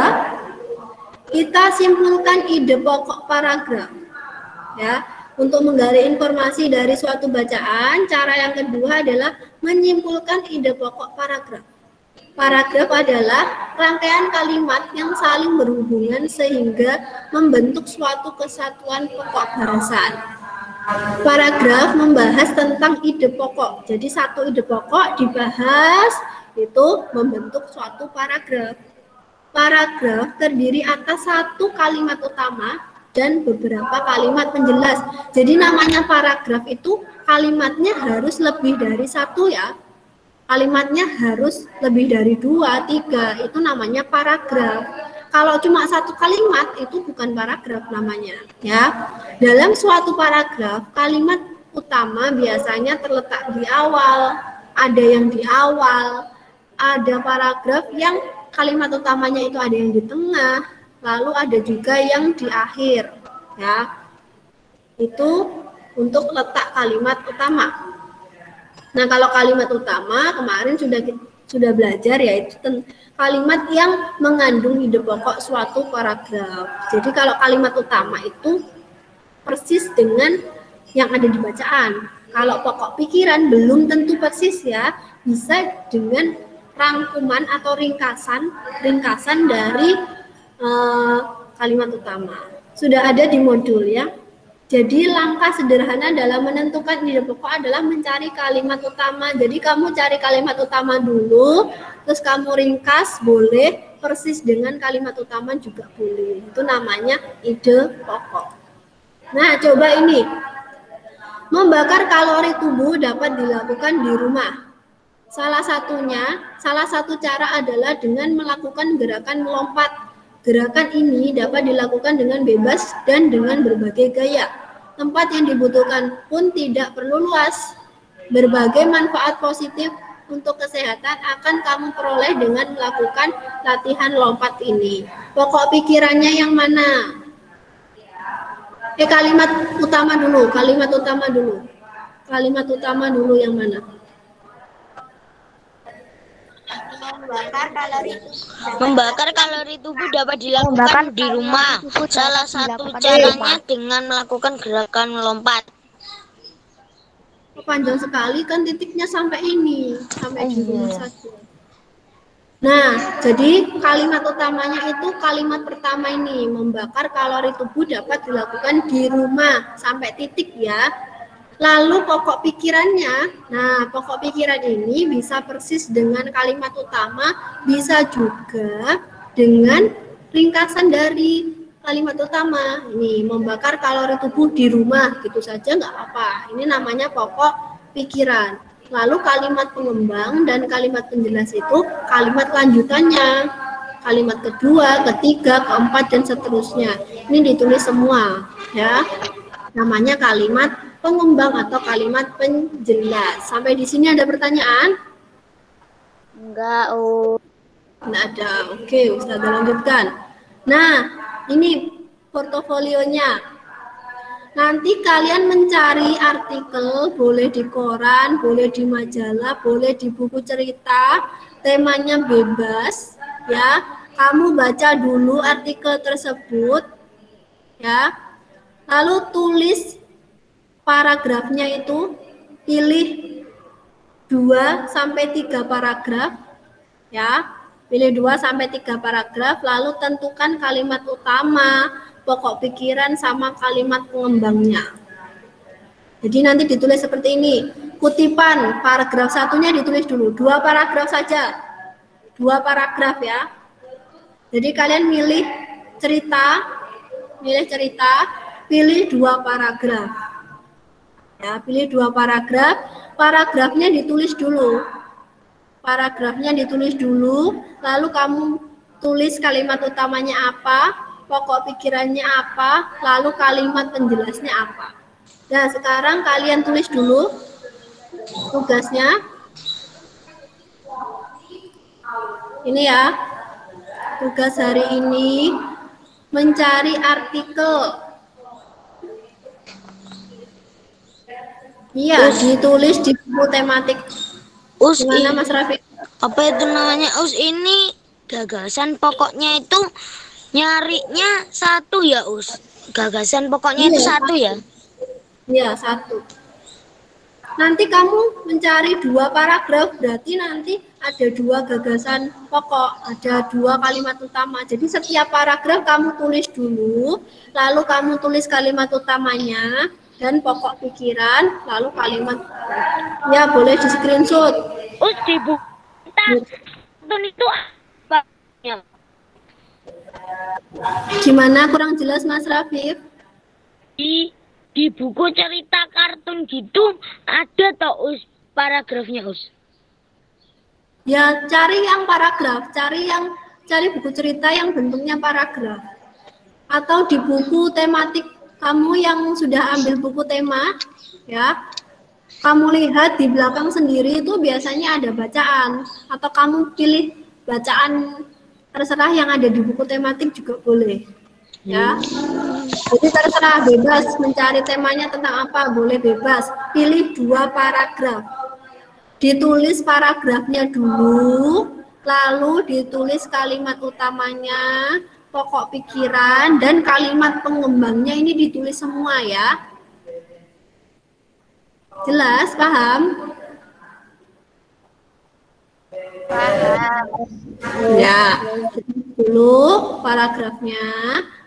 kita simpulkan ide pokok paragraf. Ya, untuk menggali informasi dari suatu bacaan, cara yang kedua adalah menyimpulkan ide pokok paragraf. Paragraf adalah rangkaian kalimat yang saling berhubungan sehingga membentuk suatu kesatuan pokok bahasan. Paragraf membahas tentang ide pokok. Jadi satu ide pokok dibahas, itu membentuk suatu paragraf. Paragraf terdiri atas satu kalimat utama dan beberapa kalimat penjelas. Jadi namanya paragraf itu kalimatnya harus lebih dari satu ya. Kalimatnya harus lebih dari 2, 3. Itu namanya paragraf. Kalau cuma satu kalimat itu bukan paragraf namanya ya. Dalam suatu paragraf, kalimat utama biasanya terletak di awal, ada yang di awal, ada paragraf yang kalimat utamanya itu ada yang di tengah, lalu ada juga yang di akhir ya. Itu untuk letak kalimat utama. Nah, kalau kalimat utama kemarin sudah belajar yaitu kalimat yang mengandung ide pokok suatu paragraf. Jadi kalau kalimat utama itu persis dengan yang ada di bacaan. Kalau pokok pikiran belum tentu persis ya, bisa dengan rangkuman atau ringkasan dari kalimat utama. Sudah ada di modul ya. Jadi langkah sederhana dalam menentukan ide pokok adalah mencari kalimat utama. Jadi kamu cari kalimat utama dulu, terus kamu ringkas boleh, persis dengan kalimat utama juga boleh. Itu namanya ide pokok. Nah, coba ini. Membakar kalori tubuh dapat dilakukan di rumah. Salah satu cara adalah dengan melakukan gerakan melompat. Gerakan ini dapat dilakukan dengan bebas dan dengan berbagai gaya. Tempat yang dibutuhkan pun tidak perlu luas. Berbagai manfaat positif untuk kesehatan akan kamu peroleh dengan melakukan latihan lompat ini. Pokok pikirannya yang mana? Kalimat utama dulu, kalimat utama dulu. Kalimat utama dulu yang mana? Membakar kalori tubuh dapat dilakukan di rumah. Salah satu caranya dengan melakukan gerakan melompat. Panjang sekali kan titiknya sampai ini, sampai di rumah saja. Nah, jadi kalimat utamanya itu kalimat pertama ini, membakar kalori tubuh dapat dilakukan di rumah sampai titik ya. Lalu pokok pikirannya, nah pokok pikiran ini bisa persis dengan kalimat utama, bisa juga dengan ringkasan dari kalimat utama. Ini membakar kalori tubuh di rumah, gitu saja nggak apa. Ini namanya pokok pikiran. Lalu kalimat pengembang dan kalimat penjelas itu kalimat lanjutannya. Kalimat kedua, ketiga, keempat, dan seterusnya. Ini ditulis semua ya. Namanya kalimat pengembang atau kalimat penjelas. Sampai di sini ada pertanyaan? Enggak, Nggak ada. Oke, Ustazah lanjutkan. Nah, ini portofolionya. Nanti kalian mencari artikel, boleh di koran, boleh di majalah, boleh di buku cerita, temanya bebas, ya. Kamu baca dulu artikel tersebut, ya. Lalu tulis paragrafnya itu, pilih 2 sampai 3 paragraf, ya. Pilih 2 sampai 3 paragraf, lalu tentukan kalimat utama, pokok pikiran, sama kalimat pengembangnya. Jadi nanti ditulis seperti ini. Kutipan paragraf satunya ditulis dulu, 2 paragraf saja. 2 paragraf ya. Jadi kalian milih cerita, pilih 2 paragraf. Ya, pilih 2 paragraf, paragrafnya ditulis dulu. Lalu kamu tulis kalimat utamanya apa, pokok pikirannya apa, lalu kalimat penjelasnya apa. Nah, sekarang kalian tulis dulu tugasnya. Ini ya, tugas hari ini mencari artikel. Iya, ditulis di buku tematik. Gimana Mas Rafiq? Apa itu namanya? Ini gagasan pokoknya itu nyarinya 1 ya, Gagasan pokoknya itu 1 ya? Iya, 1. Nanti kamu mencari 2 paragraf, berarti nanti ada 2 gagasan pokok, ada 2 kalimat utama. Jadi setiap paragraf kamu tulis dulu, lalu kamu tulis kalimat utamanya dan pokok pikiran, lalu kalimat, ya boleh di screenshot. Di buku itu apa? Gimana, kurang jelas Mas Rafif? Di buku cerita kartun gitu ada toh paragrafnya Ya cari yang paragraf, cari buku cerita yang bentuknya paragraf. Atau di buku tematik kamu yang sudah ambil buku tema, ya. Kamu lihat di belakang sendiri itu biasanya ada bacaan, atau kamu pilih bacaan terserah yang ada di buku tematik juga boleh, ya. Jadi terserah, bebas mencari temanya tentang apa, boleh bebas. Pilih 2 paragraf, ditulis paragrafnya dulu, lalu ditulis kalimat utamanya, pokok pikiran, dan kalimat pengembangnya ini ditulis semua ya. Jelas, paham? Paham. Ya, dulu paragrafnya,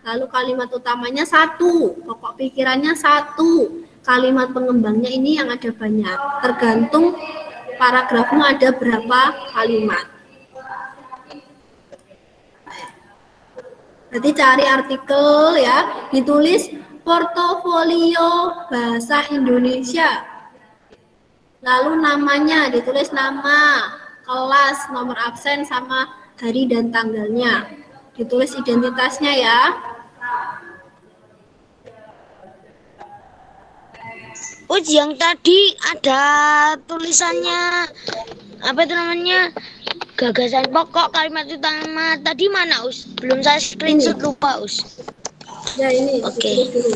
lalu kalimat utamanya 1, pokok pikirannya 1, kalimat pengembangnya ini yang ada banyak, tergantung paragrafmu ada berapa kalimat. Nanti cari artikel ya, ditulis portofolio bahasa Indonesia. Lalu namanya, ditulis nama, kelas, nomor absen, sama hari dan tanggalnya. Ditulis identitasnya ya. Yang tadi ada tulisannya apa itu namanya, gagasan pokok kalimat utama tadi mana Us? Belum saya Ini, screenshot, lupa Us. ya ini, Oke, ditulis dulu.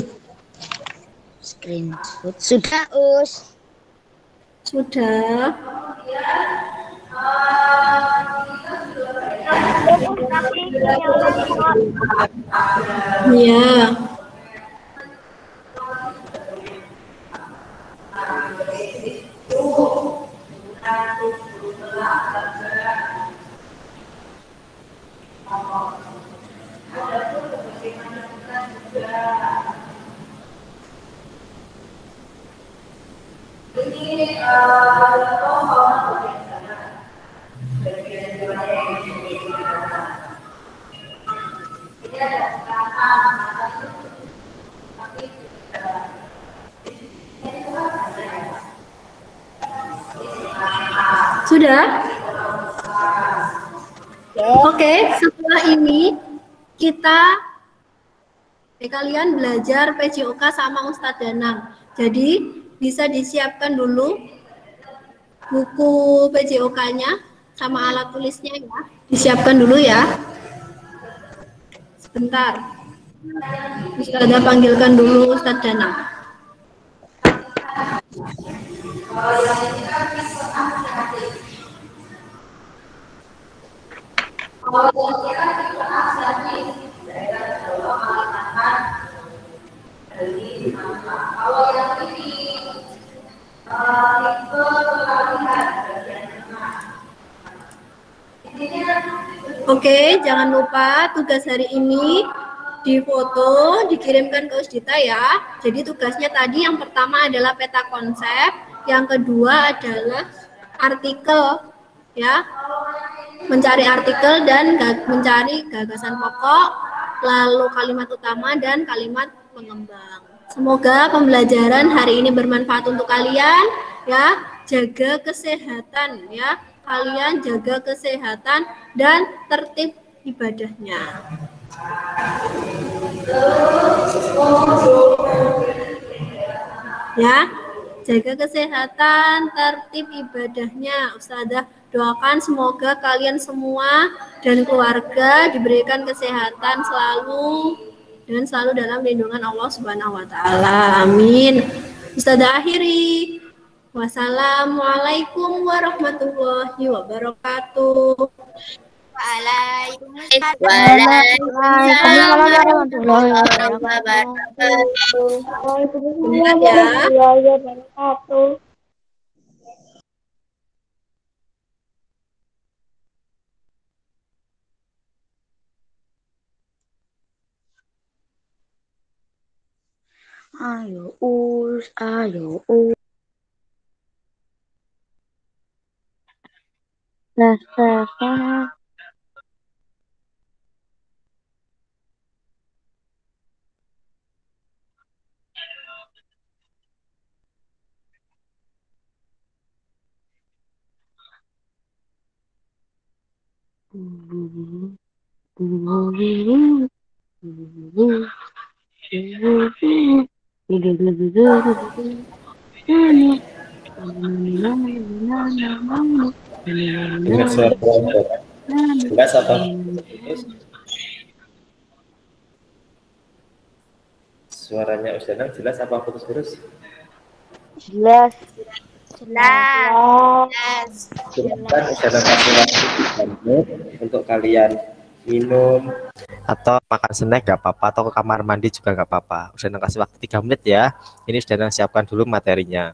screenshot sudah Us. Sudah. Tapi sinyalnya lemot. Ya. Sudah? Oke, setelah ini kita kalian belajar PJOK sama Ustadz Danang. Jadi bisa disiapkan dulu buku PJOK-nya sama alat tulisnya ya. Disiapkan dulu ya. Sebentar. Ustazah panggilkan dulu Ustadz Danang. Oke, jangan lupa tugas hari ini difoto, dikirimkan ke Usdita ya. Jadi tugasnya tadi yang pertama adalah peta konsep, yang kedua adalah artikel ya. Mencari artikel dan mencari gagasan pokok, lalu kalimat utama dan kalimat pengembang. Semoga pembelajaran hari ini bermanfaat untuk kalian ya. Jaga kesehatan ya. Kalian jaga kesehatan dan tertib ibadahnya. Ya, jaga kesehatan, tertib ibadahnya. Ustazah doakan semoga kalian semua dan keluarga diberikan kesehatan selalu dan selalu dalam lindungan Allah Subhanahu wa taala. Amin. Ustazah akhiri. Wassalamualaikum warahmatullahi wabarakatuh. Waalaikumsalam Waalaikumsalam warahmatullahi warahmatullahi wabarakatuh. Ayo Us, ayo Us. Nah. Dengar suara robot. Jelas apa? Suaranya Ustazah jelas apa putus-putus? Jelas. jelas. Silakan Ustazah kasih waktu 3 menit untuk kalian minum atau makan snack gak apa-apa, atau ke kamar mandi juga gak apa-apa. Ustazah kasih waktu 3 menit ya. Ini Ustazah siapkan dulu materinya.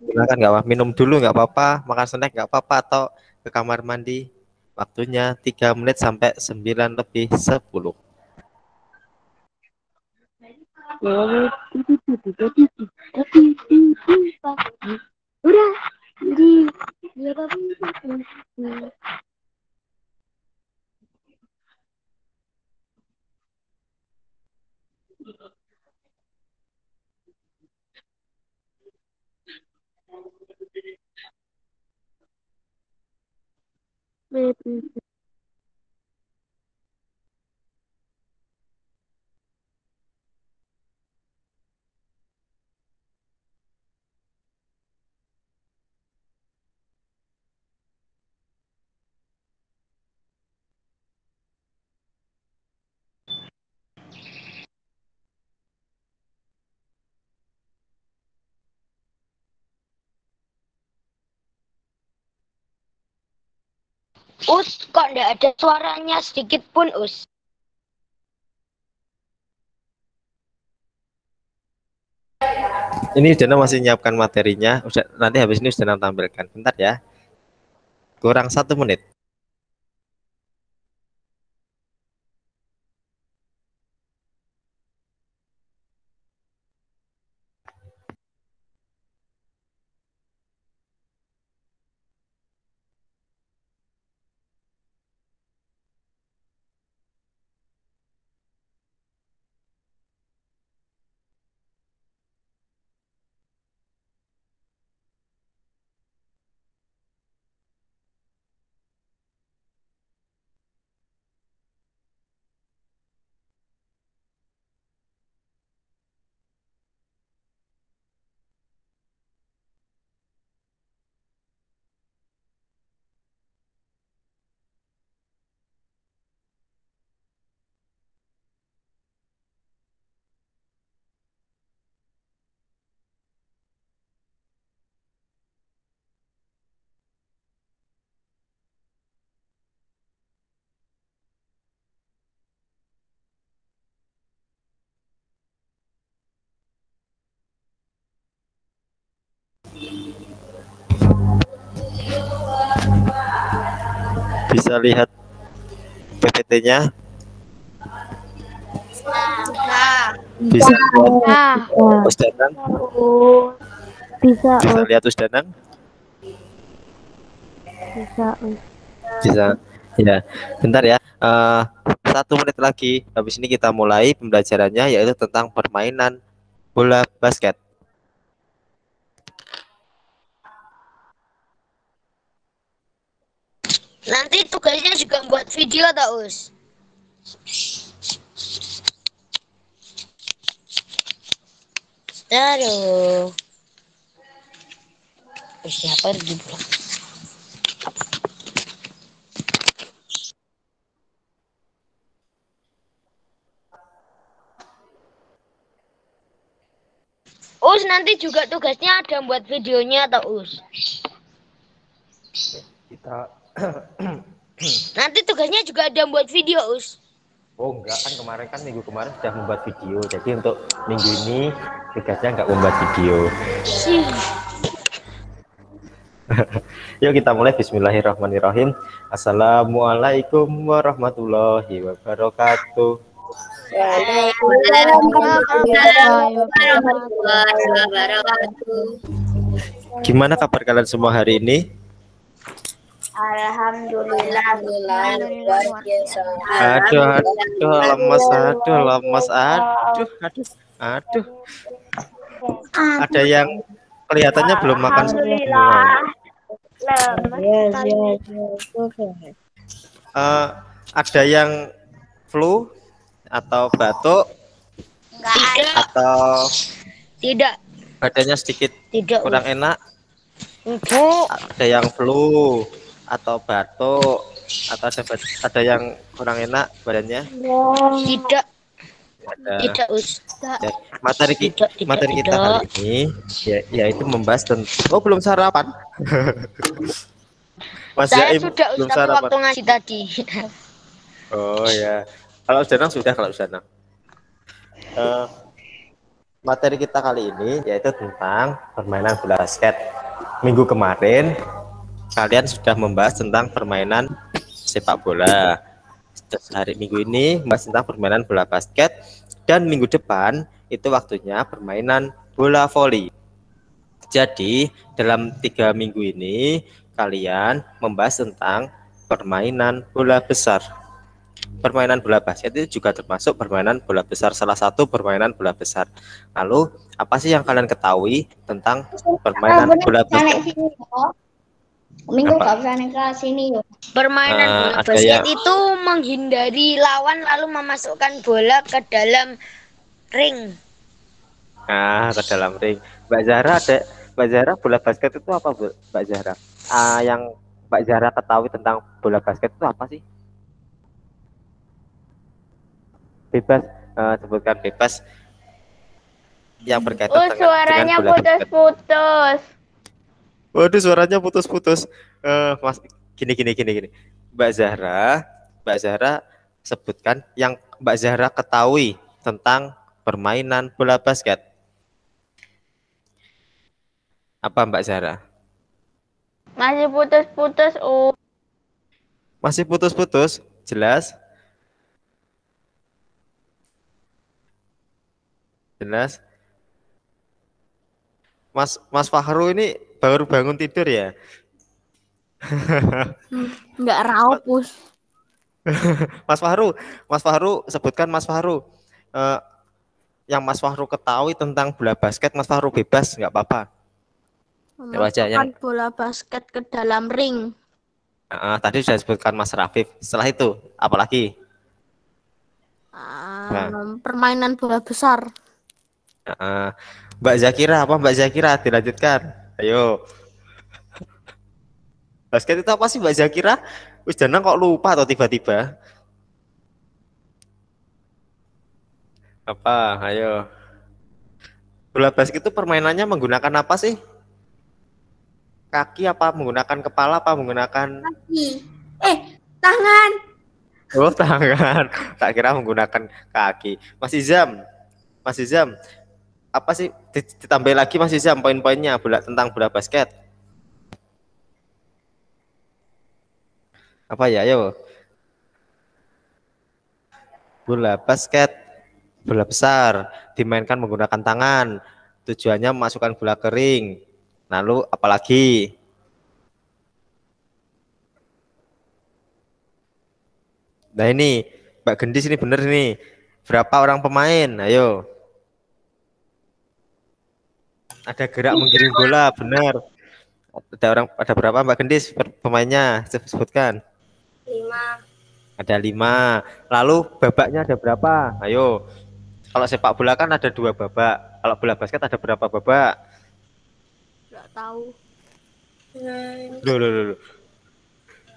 Silakan nggak apa, minum dulu nggak apa-apa, makan snack nggak apa-apa, atau ke kamar mandi. Waktunya 3 menit sampai 9:10. Udah. Jadi Us, kok nggak ada suaranya sedikit pun, Us? Ini Dana masih nyiapkan materinya. Udah, nanti habis ini Dana tampilkan. Bentar ya. Kurang 1 menit. Bisa lihat PPT-nya? Bisa lihat Us Danang? Bisa, Bisa lihat Us Danang? bisa. Bisa. Ya, bentar ya. 1 menit lagi. Habis ini kita mulai pembelajarannya, yaitu tentang permainan bola basket. Nanti tugasnya juga buat video, tak, Us? Aduh. Siapa yang belum? Us, nanti juga tugasnya ada buat videonya, tak, Us? Kita Nanti tugasnya juga ada buat video, Us. Oh enggak, kan kemarin kan minggu kemarin sudah membuat video. Jadi untuk minggu ini tugasnya enggak membuat video. Yuk kita mulai. Bismillahirrahmanirrahim. Assalamualaikum warahmatullahi wabarakatuh. Waalaikumsalam warahmatullahi wabarakatuh. Gimana kabar kalian semua hari ini? Alhamdulillah, luar biasa. Lemes, aduh. Ada yang kelihatannya belum makan semua. Ada yang flu atau batuk atau Tidak. badannya sedikit Tidak, kurang Us. enak? Enggak. Ada yang flu atau batuk atau ada yang kurang enak badannya? Tidak. Ada. Tidak, Us. Ya, materi Tidak, kita tidak. kali ini yaitu membahas tentang belum sarapan. Mas Saya Jaim sudah, Us, belum tapi sarapan. waktu ngaji tadi. Oh ya, kalau sudah. Materi kita kali ini yaitu tentang permainan bola basket. Minggu kemarin kalian sudah membahas tentang permainan sepak bola. Hari Minggu ini membahas tentang permainan bola basket, dan minggu depan itu waktunya permainan bola voli. Jadi dalam 3 minggu ini kalian membahas tentang permainan bola besar. Permainan bola basket itu juga termasuk permainan bola besar, salah satu permainan bola besar. Lalu apa sih yang kalian ketahui tentang permainan bola basket? Minggu Apa? gak bisa naik kelas ini yuk. Permainan bola ada basket yang- itu menghindari lawan lalu memasukkan bola ke dalam ring. Ke dalam ring. Mbak Zahra, bola basket itu apa, Bu? Mbak Zahra? Yang Mbak Zahra ketahui tentang bola basket itu apa sih? Bebas, sebutkan bebas yang berkaitan dengan Suaranya bola basket. putus-putus. Waduh, suaranya putus-putus. Mas, gini. Mbak Zahra, Mbak Zahra sebutkan yang Mbak Zahra ketahui tentang permainan bola basket. Apa Mbak Zahra? Masih putus-putus, Masih putus-putus, jelas? Jelas? Mas Fahru ini baru bangun tidur ya? Nggak raupus. Mas Fahru sebutkan Mas Fahru. Yang Mas Fahru ketahui tentang bola basket, Mas Fahru bebas, nggak apa-apa. Aja yang bola basket ke dalam ring. tadi sudah disebutkan Mas Rafif. Setelah itu, apalagi? Permainan bola besar. Mbak Zakira, apa Mbak Zakira? Dilanjutkan. Ayo. Basket itu apa sih Mbak Zakira? Wis jangan kok lupa atau tiba-tiba? Apa? Ayo. Bola basket itu permainannya menggunakan apa sih? Kaki apa menggunakan kepala apa menggunakan Kaki. Tangan. Oh, tangan. Tak kira menggunakan kaki. Mas Izam, apa sih ditambah lagi Mas Izam poin-poinnya tentang bola basket? Apa ya? Ayo. Bola basket, bola besar, dimainkan menggunakan tangan. Tujuannya memasukkan bola ke ring. Lalu apalagi? Nah ini Mbak Gendis ini bener nih. Berapa orang pemain? Ayo. Ada gerak menggiring bola, benar. Ada berapa Mbak Gendis pemainnya? Sebutkan. 5. Ada 5. Lalu babaknya ada berapa? Ayo. Kalau sepak bola kan ada 2 babak. Kalau bola basket ada berapa babak? Nggak tahu. Loh.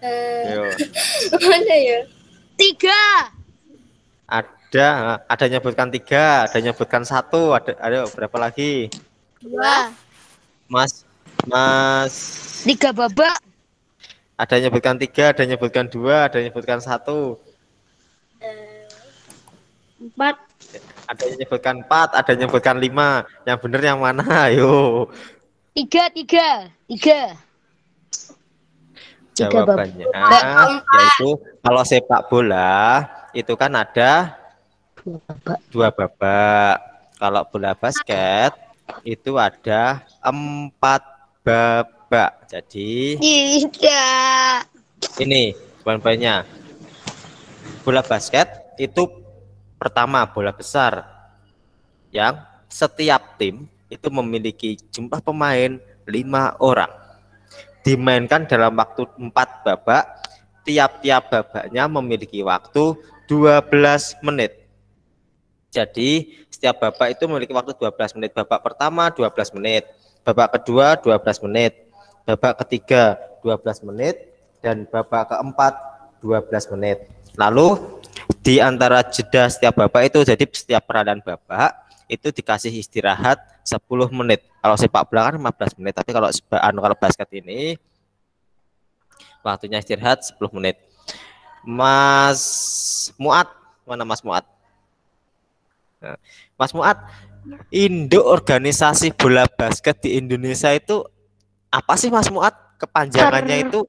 Ayo. Mana ya? 3. Ada nyebutkan 3, ada nyebutkan 1, ada berapa lagi? 2. Mas 3 babak. ada nyebutkan 3, ada nyebutkan 2, ada nyebutkan 1. 4. Ada yang nyebutkan 4, ada yang nyebutkan 5. Yang benar yang mana? Ayo. 3. Jawabannya yaitu kalau sepak bola itu kan ada 2 babak. Kalau bola basket itu ada 4 babak. Jadi ini poin-poinnya. Bola basket itu pertama bola besar yang setiap tim itu memiliki jumlah pemain 5 orang. Dimainkan dalam waktu 4 babak. Tiap-tiap babaknya memiliki waktu 12 menit. Jadi setiap babak itu memiliki waktu 12 menit. Babak pertama 12 menit, babak kedua 12 menit, babak ketiga 12 menit, dan babak keempat 12 menit. Lalu di antara jeda setiap babak itu, jadi setiap peranan babak itu dikasih istirahat 10 menit. Kalau sepak bola kan 15 menit, tapi kalau basket ini waktunya istirahat 10 menit. Mas Muat, mana Mas Muat? Nah, Mas Muat, induk organisasi bola basket di Indonesia itu apa sih Mas Muat? Kepanjangannya itu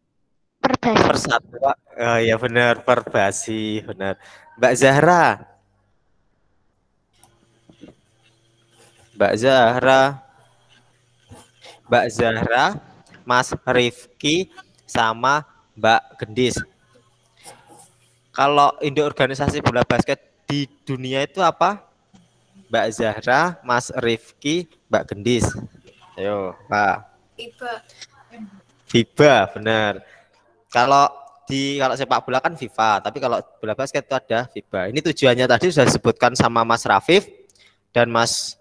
Persatuan. Oh, ya benar, Perbasi, benar. Mbak Zahra, Mas Rifki, sama Mbak Gendis. Kalau induk organisasi bola basket di dunia itu apa? Mbak Zahra, Mas Rifki, Mbak Gendis. Ayo, Pak. FIBA, benar. Kalau sepak bola kan FIFA, tapi kalau bola basket itu ada FIBA. Ini tujuannya tadi sudah disebutkan sama Mas Rafif dan Mas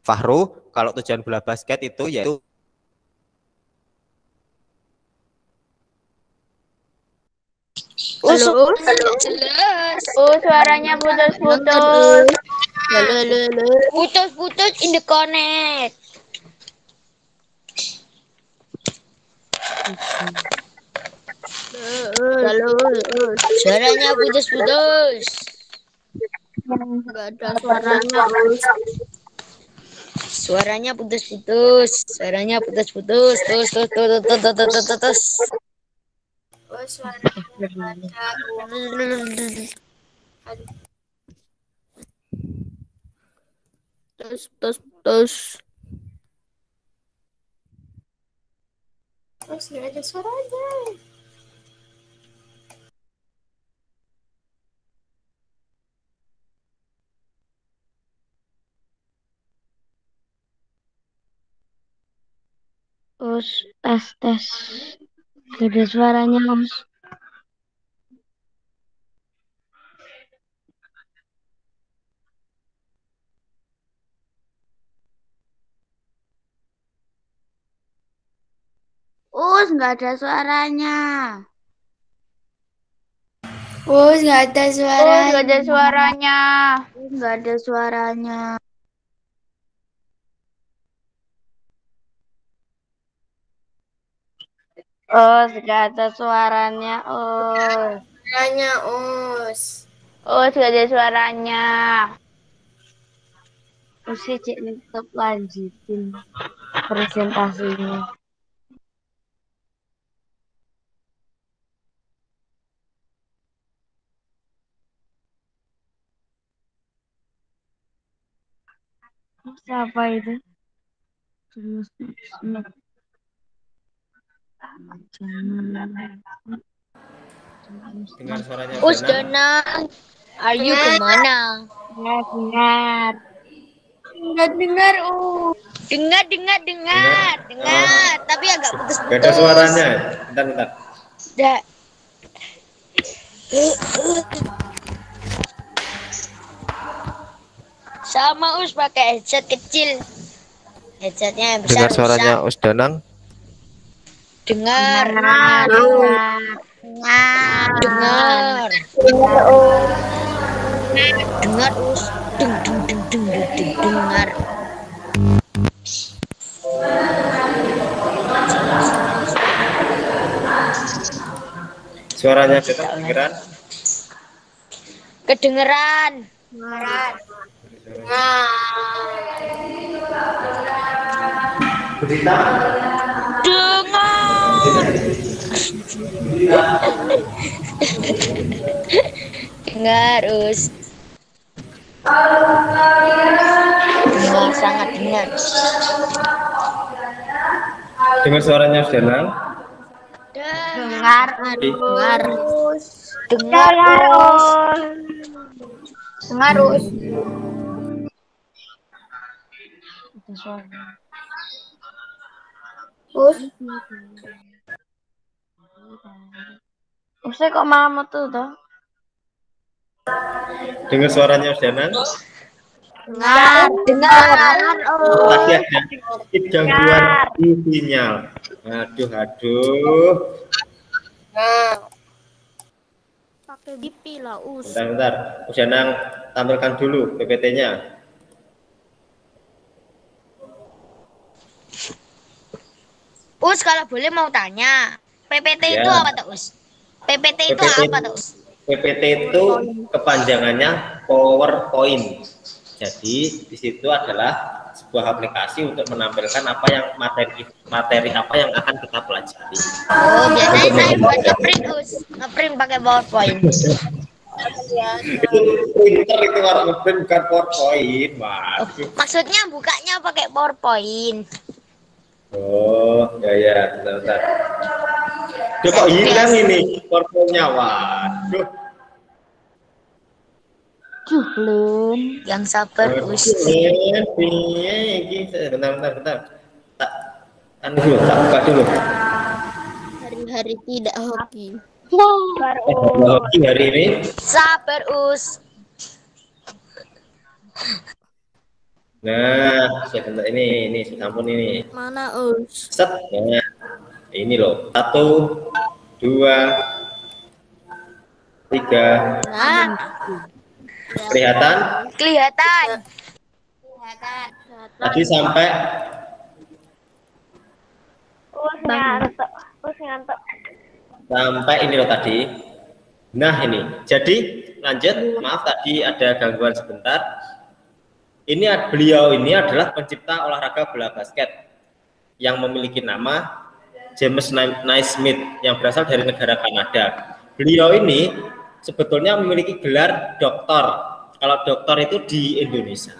Fahru. Kalau tujuan bola basket itu yaitu Halo. Suaranya putus-putus. Putus in the connect. Suaranya putus-putus. Enggak ada suaranya, Us. Suaranya putus-putus. Suaranya putus-putus. Terus. Us, suaranya ada. Terus. Us, enggak ada suaranya. Us, tes. Gak ada suaranya, Us. Us, nggak ada suaranya. Us, enggak ada suaranya. Nggak ada suaranya. Nggak ada suaranya. Us, nggak ada suaranya. Suaranya, Us. Us, nggak ada suaranya. Us, cek tetap lanjutin presentasinya. Siapa itu? Dengar suaranya Usdanang, are you kemana? Dengar. Enggak dengar, Us. Dengar. Tapi agak putus-putus. Gak ada suaranya. Bentar. Da- Sama Us pakai headset kecil. Headsetnya yang besar. Dengar suaranya Usdanang. Dengar. Dengar Us. Dengar. Suaranya tetap kedengeran. Kedengeran. Berita. Dengar Us. Dengar, sangat dengar. Dengar suaranya Usdanang. Dengar. Dengar Us. Dengar, Us. Usai kok malam itu toh? Dengar suaranya Usdanang. Dengar. Tadi ada sedikit gangguan di sinyal. Aduh. Pakai BP lah, Us. Bentar. Usdanang tampilkan dulu PPT-nya. Us, kalau boleh mau tanya, PPT Ya. itu apa tuh Us? PPT itu apa tuh Us? PPT itu kepanjangannya PowerPoint. Jadi di situ adalah sebuah aplikasi untuk menampilkan apa yang materi apa yang akan kita pelajari. Oh, biasanya saya buat ngeprint Us, ngeprint pakai PowerPoint. Itu printer itu orang ngeprint bukan PowerPoint, Mas. Maksudnya bukanya pakai PowerPoint. Oh, ya, bentar. Duh, kok hilang ini PowerPoint-nya? Waduh. Jublin. Yang sabar Us. Bentar. Tak buka dulu. Hari-hari tidak hoki. Hoki hari ini. Sabar Us. Nah, sebentar ini sampun ini. Mana, Us? Set. Nah, ini loh. 1, 2, 3. Nah, Kelihatan? kelihatan. Tadi sampai Us ngantuk. sampai ini loh tadi. Nah ini, jadi lanjut, maaf tadi ada gangguan sebentar. Beliau ini adalah pencipta olahraga bola basket yang memiliki nama James Naismith yang berasal dari negara Kanada. Beliau ini sebetulnya memiliki gelar doktor. Kalau doktor itu di Indonesia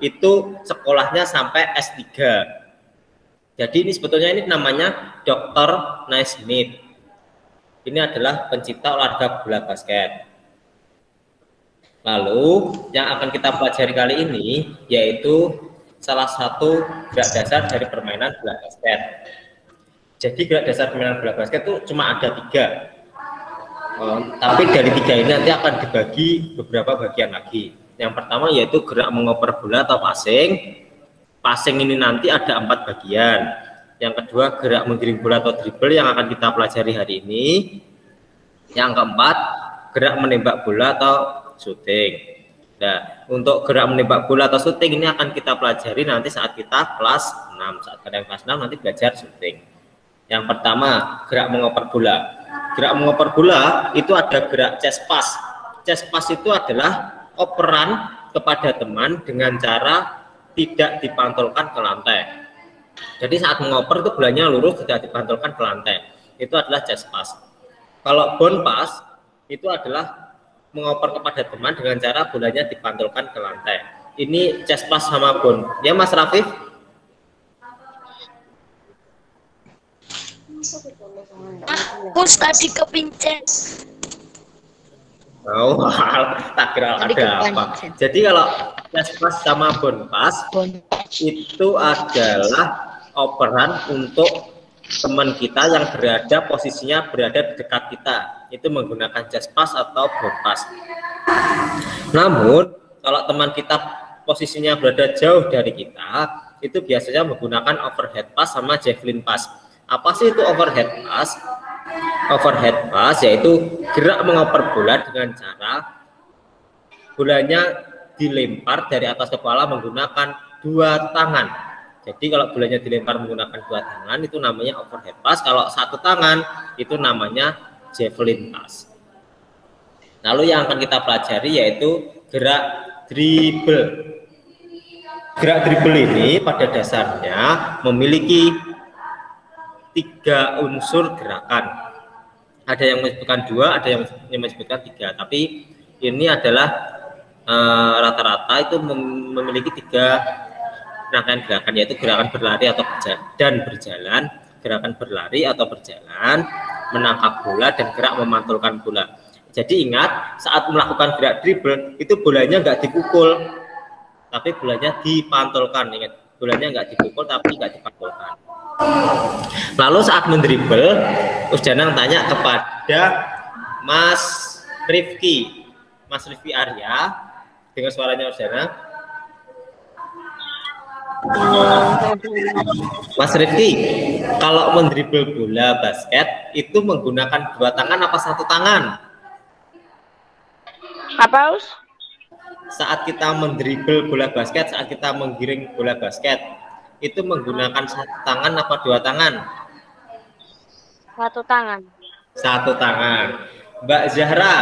itu sekolahnya sampai S3. Jadi ini sebetulnya ini namanya Dr. Naismith. Ini adalah pencipta olahraga bola basket. Lalu yang akan kita pelajari kali ini yaitu salah satu gerak dasar dari permainan bola basket. Jadi gerak dasar permainan bola basket itu cuma ada 3. Tapi dari 3 ini nanti akan dibagi beberapa bagian lagi. Yang pertama yaitu gerak mengoper bola atau passing. Passing ini nanti ada 4 bagian. Yang kedua gerak menggiring bola atau dribble yang akan kita pelajari hari ini. Yang keempat gerak menembak bola atau shooting. Nah, untuk gerak menembak bola atau shooting ini akan kita pelajari nanti saat kita kelas 6. Saat kalian kelas 6 nanti belajar shooting. Yang pertama gerak mengoper bola. Gerak mengoper bola itu ada gerak chest pass. Chest pass itu adalah operan kepada teman dengan cara tidak dipantulkan ke lantai. Jadi saat mengoper itu bolanya lurus, tidak dipantulkan ke lantai. Itu adalah chest pass. Kalau bounce pass itu adalah mengoper kepada teman dengan cara bolanya dipantulkan ke lantai. Ini chest pass sama bounce. Ya Mas Rafif? Us tadi kepincet. Oh, tak kira ada apa. Jadi kalau chest pass sama bounce pass itu adalah operan untuk teman kita yang posisinya berada di dekat kita. Itu menggunakan chest pass atau bounce pass. Namun kalau teman kita posisinya berada jauh dari kita, itu biasanya menggunakan overhead pass sama javelin pass. Apa sih itu overhead pass? Overhead pass yaitu gerak mengoper bola dengan cara bolanya dilempar dari atas kepala menggunakan 2 tangan. Jadi kalau bolanya dilempar menggunakan 2 tangan itu namanya overhead pass. Kalau 1 tangan itu namanya javelin pass. Lalu yang akan kita pelajari yaitu gerak dribble. Gerak dribble ini pada dasarnya memiliki 3 unsur gerakan. Ada yang menyebutkan 2, ada yang menyebutkan 3. Tapi ini adalah rata-rata itu memiliki 3 rangkaian gerakan, yaitu gerakan berlari atau berjalan, gerakan berlari atau berjalan, menangkap bola, dan gerak memantulkan bola. Jadi ingat, saat melakukan gerak dribble itu bolanya nggak dipukul, tapi bolanya dipantulkan. Ingat, bolanya nggak dipukul tapi nggak dipantulkan. Lalu saat mendribble, Danang tanya kepada Mas Rifki Arya, dengar suaranya Danang. Mas Rifki, kalau mendribble bola basket itu menggunakan 2 tangan apa 1 tangan? Apa, Us? Saat kita mendribble bola basket, saat kita menggiring bola basket, itu menggunakan 1 tangan apa 2 tangan? 1 tangan. 1 tangan. Mbak Zahra,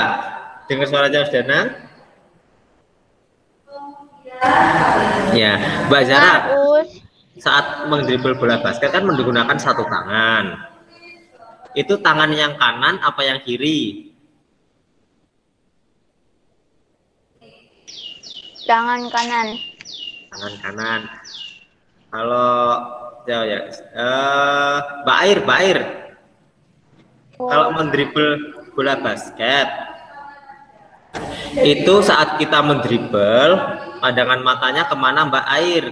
dengar suaranya Danang? Ya, Mbak Zahra, saat mendribble bola basket kan menggunakan 1 tangan. Itu tangan yang kanan apa yang kiri? Tangan kanan. Tangan kanan. Kalau Mbak Air. Kalau mendribble bola basket itu saat kita mendribble, pandangan matanya kemana Mbak Air?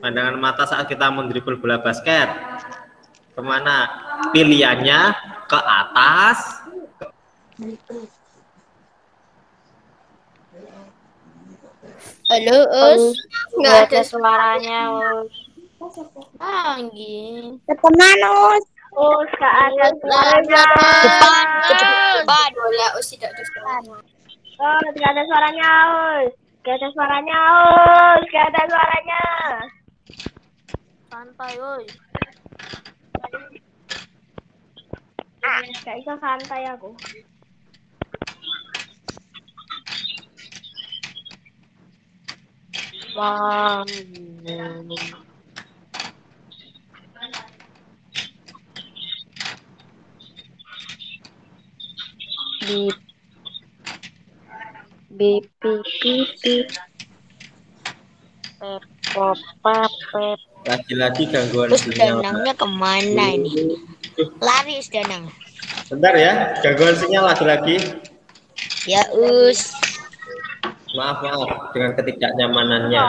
Pandangan mata saat kita mendribble bola basket kemana? Pilihannya ke atas. Halo, Us. Nggak ada suaranya, Us. Anggi. Teman, Us. Us, nggak ada suaranya. Depan. Bola Us tidak ada suaranya. Oh, nggak ada suaranya, Us. Nggak ada suaranya, Us. Nggak ada suaranya. Santai, Us. Gak iso santai aku. Wow. Bip bip bip bip bip. Pep pop pep. Lagi-lagi gangguan Terus sinyal. Danangnya kemana ini? Lari Danang. Bentar ya, gangguan sinyal lagi-lagi. Ya Us. Maaf dengan ketidaknyamanannya.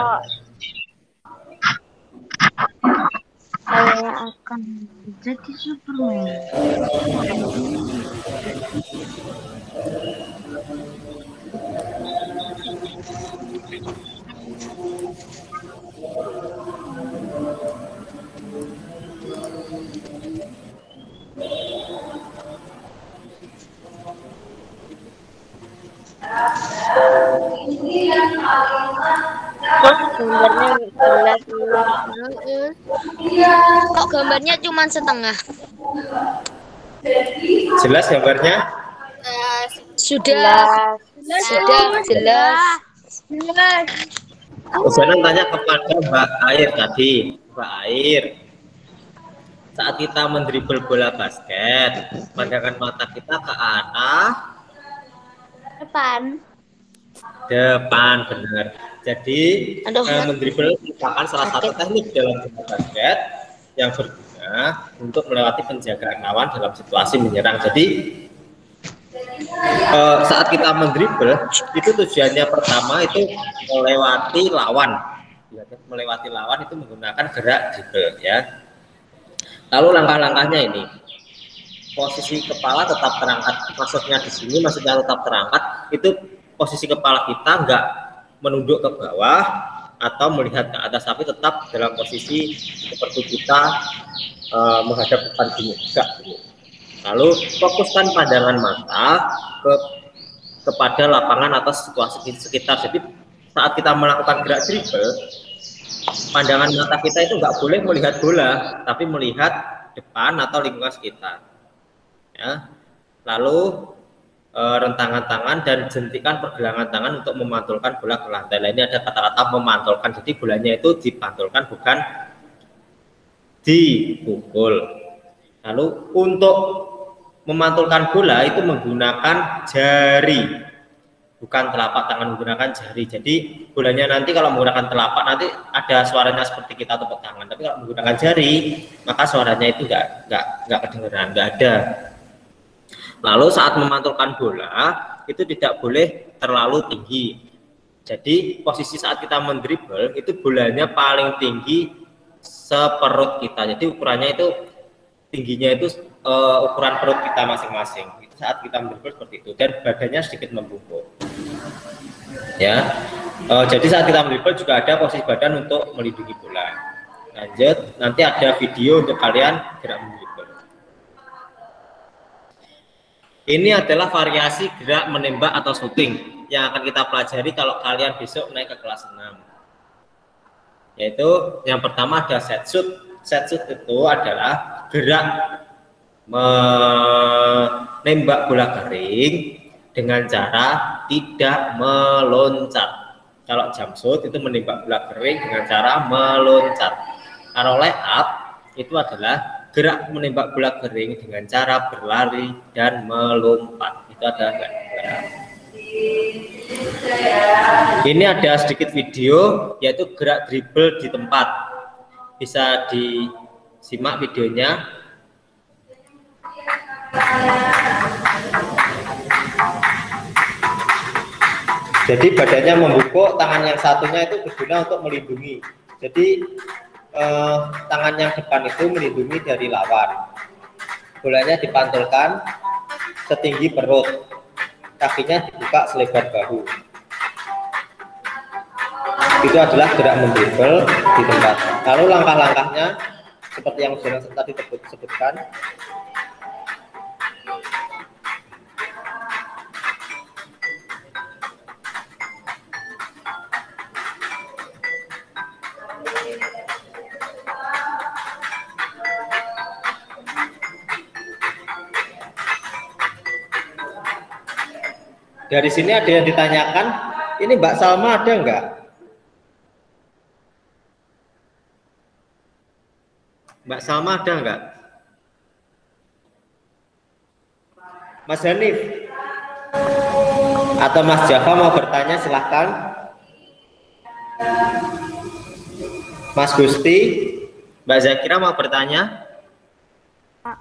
Saya akan jadi Superman. Gambarnya jelas. Kok gambarnya cuma setengah? Jelas gambarnya? Sudah jelas. Usahakan tanya kepada Mbak Air tadi. Mbak Air, saat kita mendribel bola basket, pandangan mata kita ke arah depan, benar. Jadi mendribel merupakan salah satu teknik dalam bola basket yang berguna untuk melewati penjagaan lawan dalam situasi menyerang. Jadi saat kita mendribel itu tujuannya pertama itu melewati lawan. Melewati lawan itu menggunakan gerak dribble ya. Lalu langkah-langkahnya ini, posisi kepala tetap terangkat. Maksudnya di sini maksudnya tetap terangkat itu posisi kepala kita enggak menunduk ke bawah atau melihat ke atas, tapi tetap dalam posisi seperti kita menghadap depan gini, enggak gini. Lalu fokuskan pandangan mata kepada lapangan atau situasi sekitar. Jadi saat kita melakukan gerak dribble, pandangan mata kita itu nggak boleh melihat bola, tapi melihat depan atau lingkungan sekitar. Ya. Lalu rentangan tangan dan jentikan pergelangan tangan untuk memantulkan bola ke lantai. Nah, ini ada kata-kata memantulkan. Jadi bolanya itu dipantulkan, bukan dipukul. Lalu untuk memantulkan bola itu menggunakan jari, bukan telapak tangan, menggunakan jari. Jadi bolanya nanti kalau menggunakan telapak nanti ada suaranya seperti kita tepuk tangan, tapi kalau menggunakan jari maka suaranya itu nggak kedengeran, nggak ada. Lalu saat memantulkan bola itu tidak boleh terlalu tinggi. Jadi posisi saat kita mendribble itu bolanya paling tinggi seperut kita. Jadi ukurannya itu tingginya itu ukuran perut kita masing-masing. Itu saat kita mendribble seperti itu, dan badannya sedikit membungkuk. Ya, jadi saat kita mendribble juga ada posisi badan untuk melindungi bola. Lanjut, nanti ada video untuk kalian gerak mendribble. Ini adalah variasi gerak menembak atau shooting yang akan kita pelajari kalau kalian besok naik ke kelas 6. Yaitu yang pertama ada set shoot. Set shoot itu adalah gerak menembak bola garing dengan cara tidak meloncat. Kalau jump shoot itu menembak bola garing dengan cara meloncat. Kalau lay up itu adalah gerak menembak bola garing dengan cara berlari dan melompat. Itu adalah gerak. Ini ada sedikit video yaitu gerak dribble di tempat. Bisa disimak videonya. Jadi badannya membungkuk, tangan yang satunya itu berguna untuk melindungi. Jadi tangan yang depan itu melindungi dari lawan. Bolanya dipantulkan setinggi perut, kakinya dibuka selebar bahu. Itu adalah gerak mendribble di tempat. Lalu langkah-langkahnya seperti yang sudah tadi sebutkan. Dari sini ada yang ditanyakan, ini Mbak Salma ada enggak? Mbak Salma ada enggak? Mas Hanif atau Mas Java mau bertanya silahkan. Mas Gusti, Mbak Zakira mau bertanya?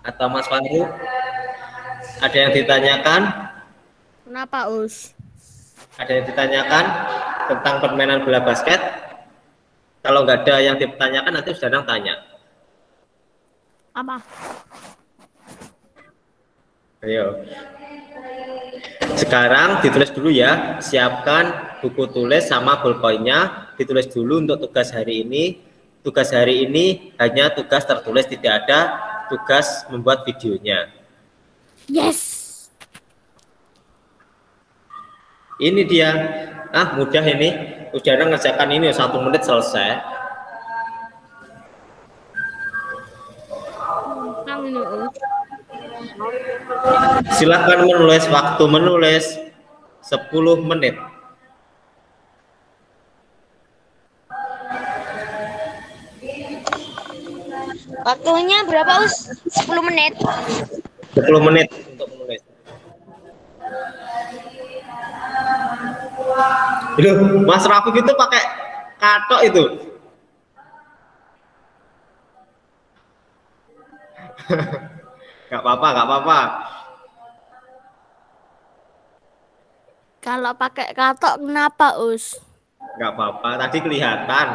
Atau Mas Fahru? Ada yang ditanyakan? Kenapa, Us? Ada yang ditanyakan tentang permainan bola basket? Kalau nggak ada yang ditanyakan, nanti sudah tanya. Apa? Ayo. Sekarang ditulis dulu ya. Siapkan buku tulis sama bolpoinnya. Ditulis dulu untuk tugas hari ini. Tugas hari ini hanya tugas tertulis, tidak ada tugas membuat videonya. Yes. Ini dia. Mudah ini. Udah ngerjakan ini 1 menit selesai. Silahkan menulis, waktu menulis 10 menit. Waktunya berapa, Us? 10 menit. 10 menit untuk menulis. Loh, Mas Rafiq itu pakai katok itu. Gak apa-apa, gak apa-apa. Kalau pakai katok kenapa, Us? Gak apa-apa, tadi kelihatan.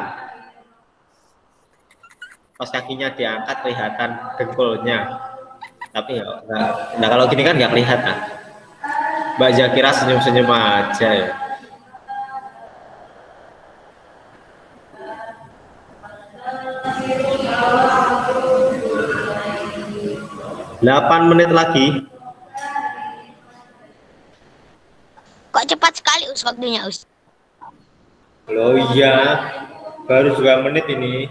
Pas kakinya diangkat kelihatan dengkulnya. Tapi ya, nah kalau gini kan nggak kelihatan. Mbak Zakira senyum-senyum aja ya. Delapan menit lagi. Kok cepat sekali, Us, waktunya, Us? Loh iya, baru 2 menit ini.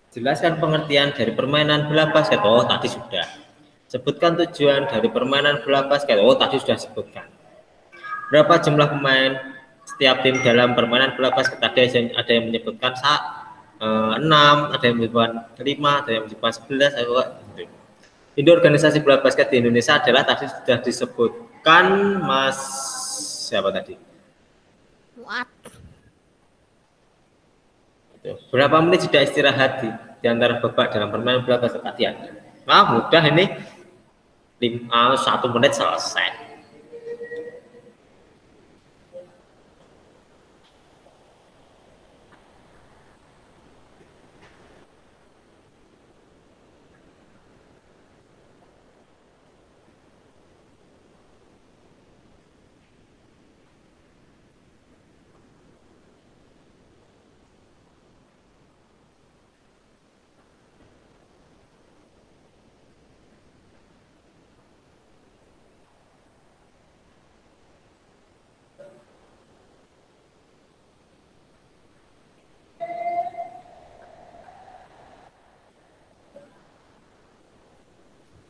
Jelaskan pengertian dari permainan bola basket. Oh, tadi sudah. Sebutkan tujuan dari permainan bola basket. Oh, tadi sudah sebutkan. Berapa jumlah pemain setiap tim dalam permainan bola basket? Ada yang menyebutkan 6, ada yang menyebutkan 5, ada yang menyebutkan 11. Induk organisasi bola basket di Indonesia adalah tadi sudah disebutkan Mas siapa tadi? Muat. Berapa menit sudah istirahat di antara babak dalam permainan bola basket latihan? Mudah ini. 1 menit selesai.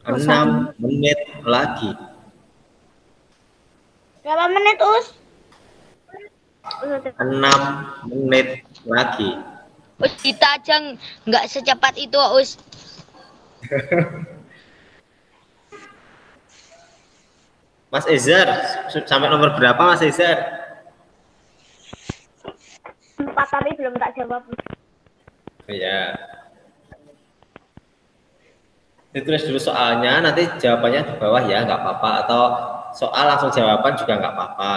Oh, 6 menit lagi. Berapa menit, Us? 6 menit lagi. Us, kita aja nggak secepat itu, Us. Mas Ezar, sampai nomor berapa Mas Ezar? 4 tapi belum tak jawab. Ya. Ditulis dulu soalnya, nanti jawabannya di bawah ya, nggak apa-apa. Atau soal langsung jawaban juga nggak apa-apa.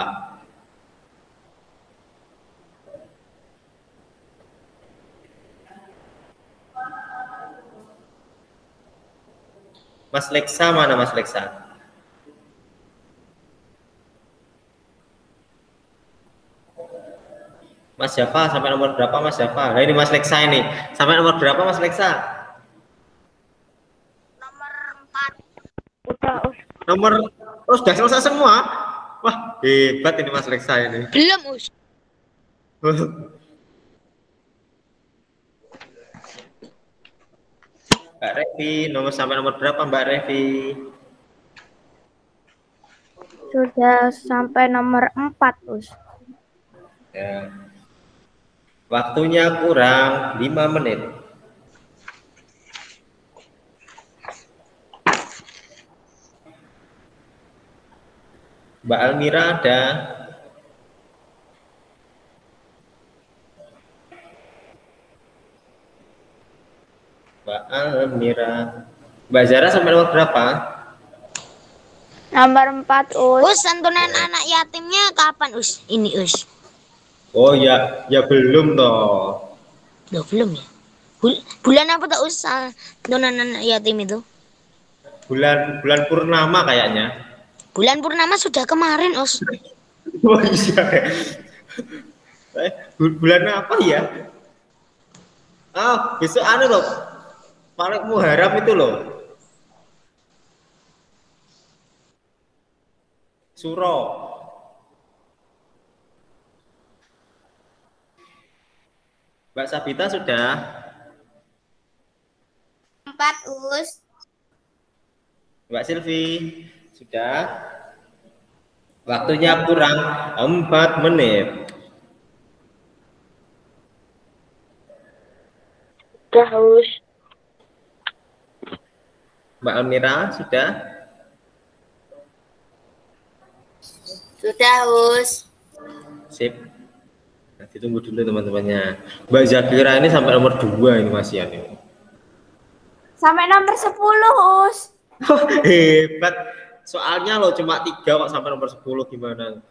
Mas Leksa mana Mas Leksa? Mas Java sampai nomor berapa Mas Java? Nah ini Mas Leksa ini. Sampai nomor berapa Mas Leksa? Nomor 4. Udah, Us. Sudah selesai semua? Wah, hebat ini Mas Leksa ini. Belum, Us. Mbak Revi, sampai nomor berapa Mbak Revi? Sudah sampai nomor 4, Us. Ya. Waktunya kurang 5 menit. Mbak Almira ada? Mbak Almira. Mbak Zara sampai nomor berapa? Nomor 4, Us. Us, santunan anak yatimnya kapan, Us? Ini, Us. Oh ya, ya belum toh. Loh, belum ya? Bulan apa tuh, Us? Santunan anak yatim itu? Bulan purnama kayaknya. Bulan purnama sudah kemarin, Us. Oh iya. Bulan apa ya? Ah, besok anu loh. Paling Muharram itu loh. Suro. Mbak Sabita sudah? 4, Us. Mbak Silvi sudah? Waktunya kurang 4 menit. Sudah, Us. Mbak Almira sudah? Sudah, Us. Sip. Nah, ditunggu dulu teman-temannya. Mbak Zakira ini sampai nomor 2 ini masih ini. Sampai nomor 10, Us. Hebat. Soalnya lo cuma 3 kok sampai nomor 10 gimana?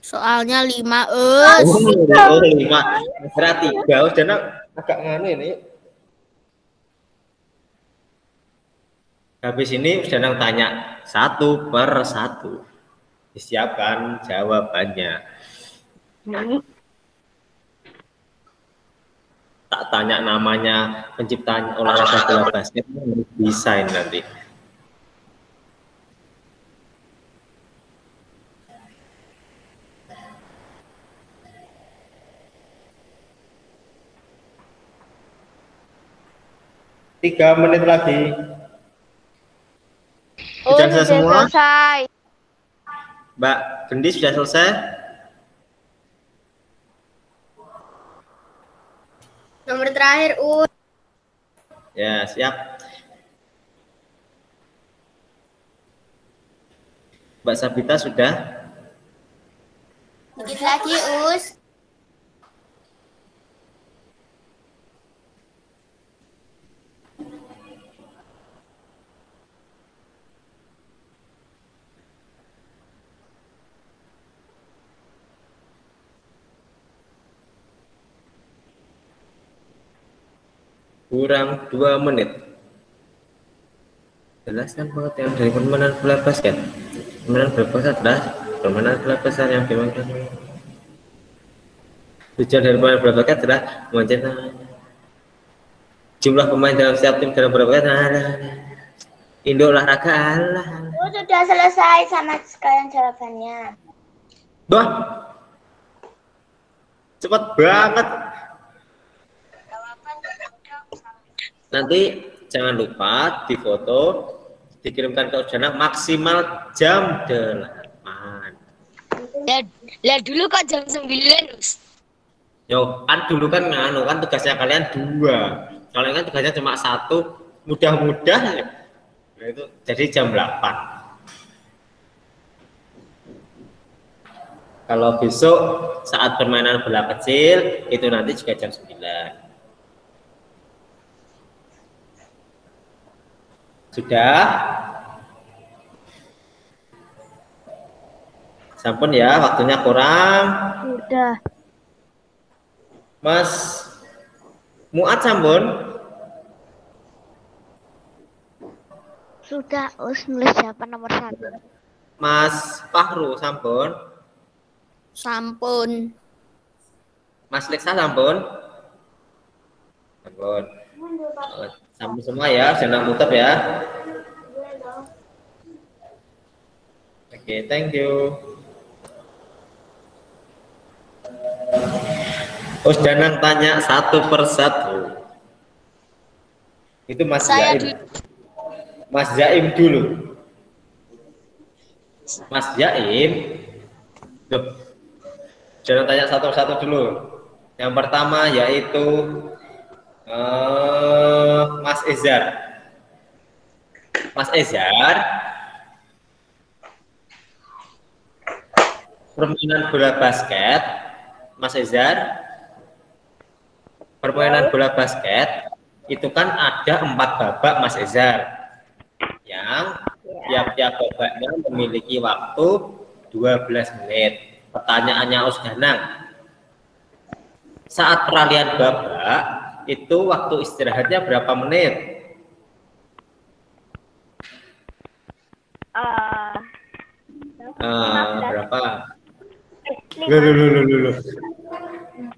Soalnya 5, Us. Oh, 5. Kira 3. Us dan agak nganu ini. Habis ini Danang tanya 1 per 1. Disiapkan jawabannya. Tak tanya namanya pencipta olahraga bola basket, desain nanti. Tiga menit lagi. Sudah selesai semua? Selesai. Mbak Gendi sudah selesai? Nomor terakhir, Us. Ya, siap. Mbak Sabita sudah? Dikit lagi, Us. Kurang 2 menit. Jelaskan pengertian dari permainan bola basket. Permainan bola basket adalah permainan bola basket yang dimainkan. Tujuan dari permainan bola basket adalah mencetak jumlah pemain dalam setiap tim dalam bola basket. Indo olahraga Allah. Sudah selesai sama sekalian jawabannya. Wah, cepat banget. Nanti jangan lupa difoto, dikirimkan ke Udana maksimal jam 8. Lah dulu kok jam 9, Us. Yo, kan dulu kan nganu kan tugasnya kalian 2. Kalian kan tugasnya cuma 1, mudah-mudah nah, itu jadi jam 8. Kalau besok saat permainan bola kecil itu nanti juga jam 9. Sudah? Sampun ya, waktunya kurang. Sudah. Mas Muat sampun? Sudah, Us, nulis siapa nomor 1. Mas Fahru sampun? Sampun. Mas Leksa sampun? Sampun. Sampun semua ya, jangan tutup ya. Oke, thank you. Us Danang tanya satu persatu. Itu Mas Saya Jaim. Mas Jaim dulu. Mas Jaim. Loh. Jangan tanya satu-satu dulu. Yang pertama yaitu Mas Ezar. Mas Ezar, permainan bola basket, Mas Ezar, permainan bola basket itu kan ada 4 babak, Mas Ezar, yang tiap-tiap babaknya memiliki waktu 12 menit. Pertanyaannya Us Danang, saat peralihan babak itu waktu istirahatnya berapa menit? Berapa? Loh.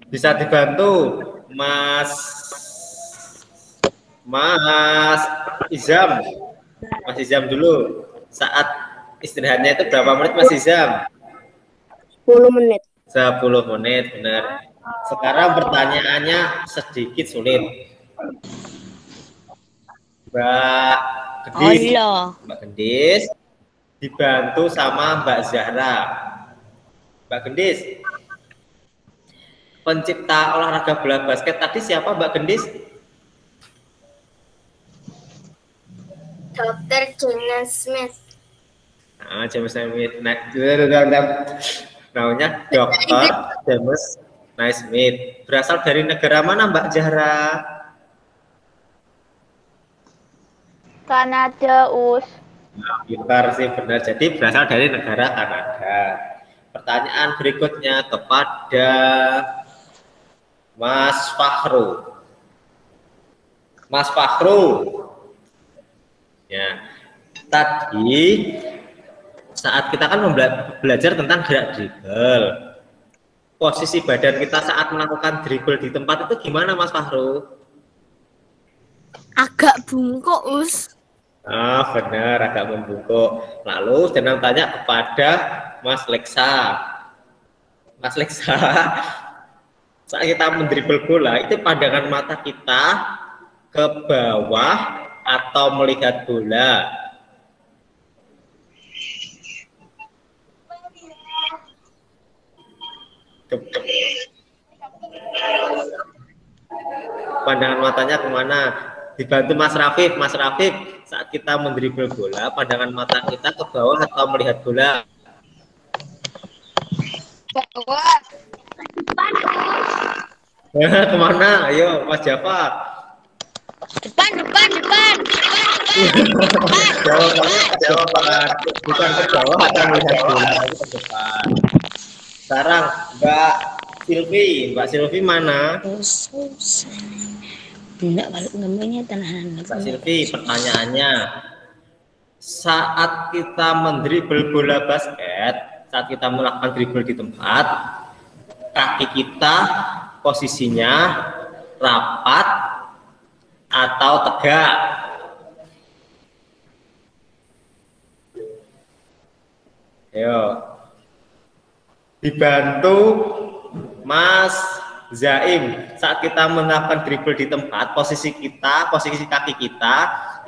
Bisa dibantu Mas Izam. Mas Izam dulu. Saat istirahatnya itu berapa menit Mas Izam? 10 menit. 10 menit, benar. Sekarang pertanyaannya sedikit sulit. Mbak Gendis dibantu sama Mbak Zahra. Mbak Gendis, pencipta olahraga bola basket tadi siapa Mbak Gendis? Dr. James Smith. James Smith. Namanya Dr. James Naismith. Berasal dari negara mana Mbak Zahra? Kanada, Us. Nah, pintar sih, benar. Jadi berasal dari negara Kanada. Pertanyaan berikutnya kepada Mas Fakhru. Mas Fakhru. Ya. Tadi saat kita kan belajar tentang gerak dribble. Posisi badan kita saat melakukan dribble di tempat itu gimana Mas Fakhru? Agak bungkuk, Us. Benar, agak membungkuk. Lalu Danang tanya kepada Mas Leksa. Mas Leksa, saat kita mendribble bola, itu pandangan mata kita ke bawah atau melihat bola? Pandangan matanya kemana? Dibantu Mas Rafif. Mas Rafif, saat kita mendribble bola, pandangan mata kita ke bawah atau melihat bola? Bawah. Kemana? Ayo, Mas Jafar. Depan. Jawaban. Bukan ke bawah atau melihat bola, itu ke depan. Sekarang Mbak Silvi mana? Mbak Silvi, pertanyaannya, saat kita mendribble bola basket, saat kita melakukan dribble di tempat, kaki kita posisinya rapat atau tegak? Ayo, dibantu Mas Zaim. Saat kita melakukan dribble di tempat, posisi kaki kita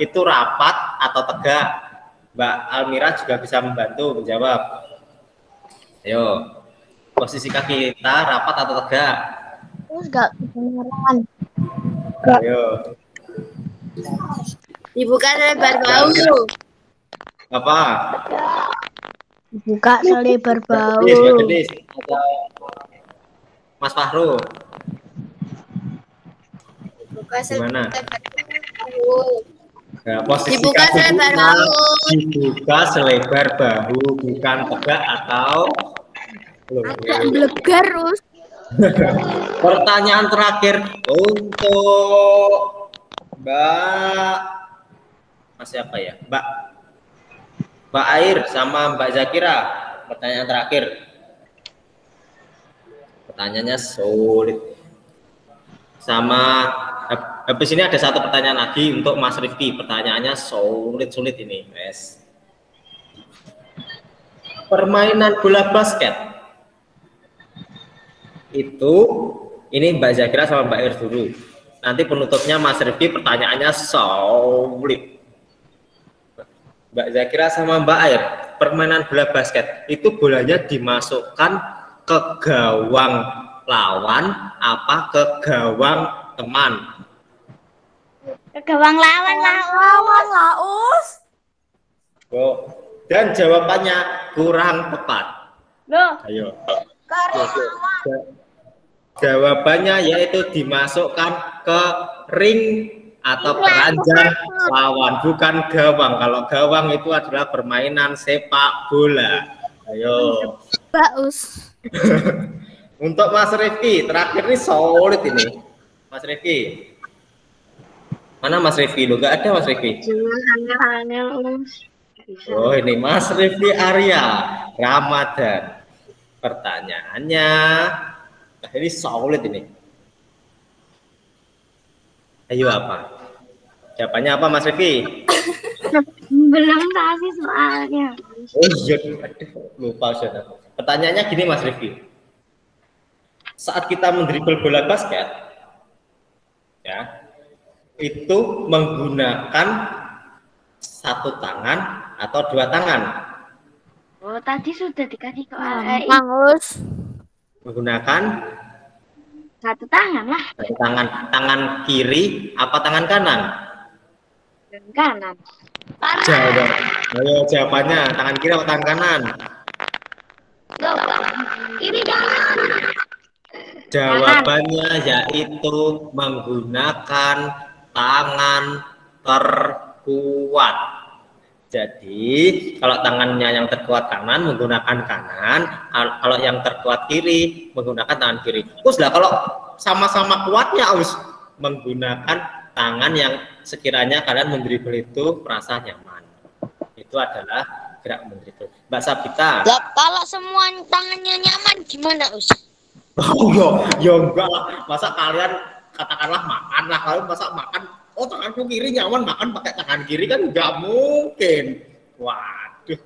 itu rapat atau tegak? Mbak Almira juga bisa membantu menjawab. Ayo, posisi kaki kita rapat atau tegak? Enggak kedengeran. Ayo. Dibuka selebar bahu. Apa? Buka selebar bahu. Gendis, atau Mas Fahru? Dibuka Gimana? selebar bahu. Nah, posisi Dibuka kaki selebar kita bahu. dibuka selebar bahu, bukan tegak atau Agak blegar, Us. Pertanyaan terakhir untuk Mbak siapa ya? Mbak Air sama Mbak Zakira. Pertanyaan terakhir. Pertanyaannya sulit. Sama habis ini ada satu pertanyaan lagi untuk Mas Rifki. Pertanyaannya sulit ini, guys. Permainan bola basket itu Ini Mbak Zakira sama Mbak Ir dulu. Nanti penutupnya Mas Rifki pertanyaannya sulit. Mbak Zakira sama Mbak Air, permainan bola basket itu bolanya dimasukkan ke gawang lawan apa ke gawang teman? Ke gawang lawan lah, Us. Oh, dan jawabannya kurang tepat. Loh, Ayo. Jawabannya yaitu dimasukkan ke ring atau keranjang lawan, bukan gawang. Kalau gawang itu adalah permainan sepak bola. Ayo. Baus. Untuk Mas Rifki, terakhir ini solid ini. Mas Rifki. Mana Mas Rifki? Lo gak ada Mas Rifki? Angel. Oh ini Mas Rifki Arya Ramadan. Pertanyaannya, nah ini solid ini. Ayo apa? Jawabannya apa Mas Rifki? Belum kasih soalnya. Oh iya, aduh, lupa sudah. Pertanyaannya gini Mas Rifki. Saat kita mendribel bola basket, ya, itu menggunakan satu tangan atau dua tangan? Oh, tadi sudah dikasih ke Mangus. Menggunakan satu tangan lah. satu tangan. Tangan kiri apa tangan kanan? Kanan. Jawab. Ayo jawabannya, tangan kiri atau tangan kanan? Ini kanan. Jawabannya yaitu menggunakan tangan terkuat. Jadi kalau tangannya yang terkuat kanan menggunakan kanan, kalau yang terkuat kiri menggunakan tangan kiri. Terus lah kalau sama-sama kuatnya harus menggunakan tangan yang sekiranya kalian mendribel itu merasa nyaman. Itu adalah gerak mendribel. Mbak Sabita. Lah, kalau semua tangannya nyaman gimana, Us? Oh ya enggak lah. Masa kalian katakanlah makan lah, kalau masa makan, oh tanganku kiri nyaman makan pakai tangan kiri kan nggak mungkin. Waduh.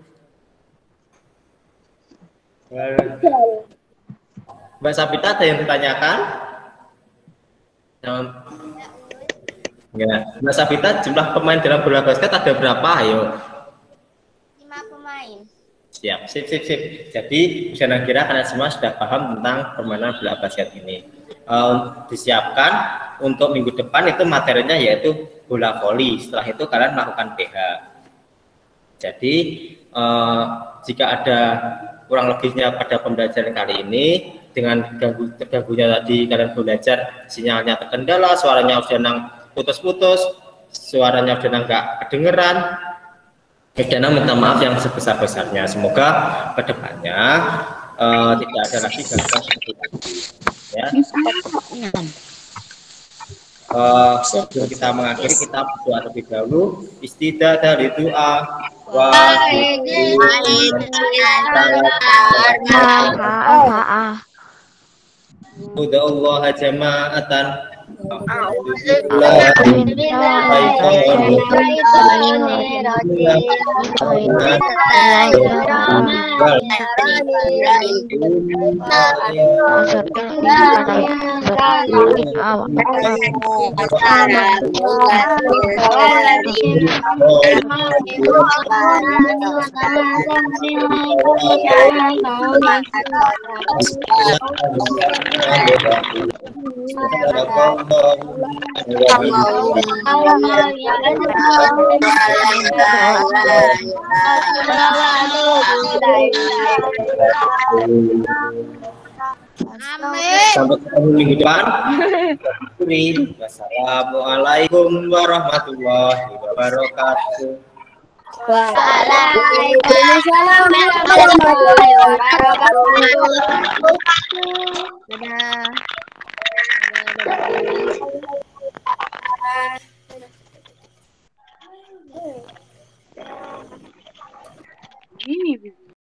Mbak Sabita ada yang ditanyakan? Enggak. Mbak Sabita, jumlah pemain dalam bola basket ada berapa? Ayo. 5 pemain. Siap, sip. Jadi saya kira kalian semua sudah paham tentang permainan bola basket ini. Disiapkan untuk minggu depan itu materinya yaitu bola voli. Setelah itu kalian melakukan PH. Jadi jika ada kurang lebihnya pada pembelajaran kali ini, dengan terganggunya tadi kalian belajar sinyalnya terkendala, suaranya sudah putus-putus, suaranya sudah nggak kedengeran. Dana minta maaf yang sebesar-besarnya. Semoga kedepannya tidak ada lagi gangguan seperti tadi. Ya. Sebelum kita mengakhiri, kita berdoa terlebih dahulu. Istidah dari doa. Mudah Allah jama'atan. Sampai ketemu minggu depan. Wassalamualaikum warahmatullahi wabarakatuh. Waalaikumsalam warahmatullahi wabarakatuh. Dadah.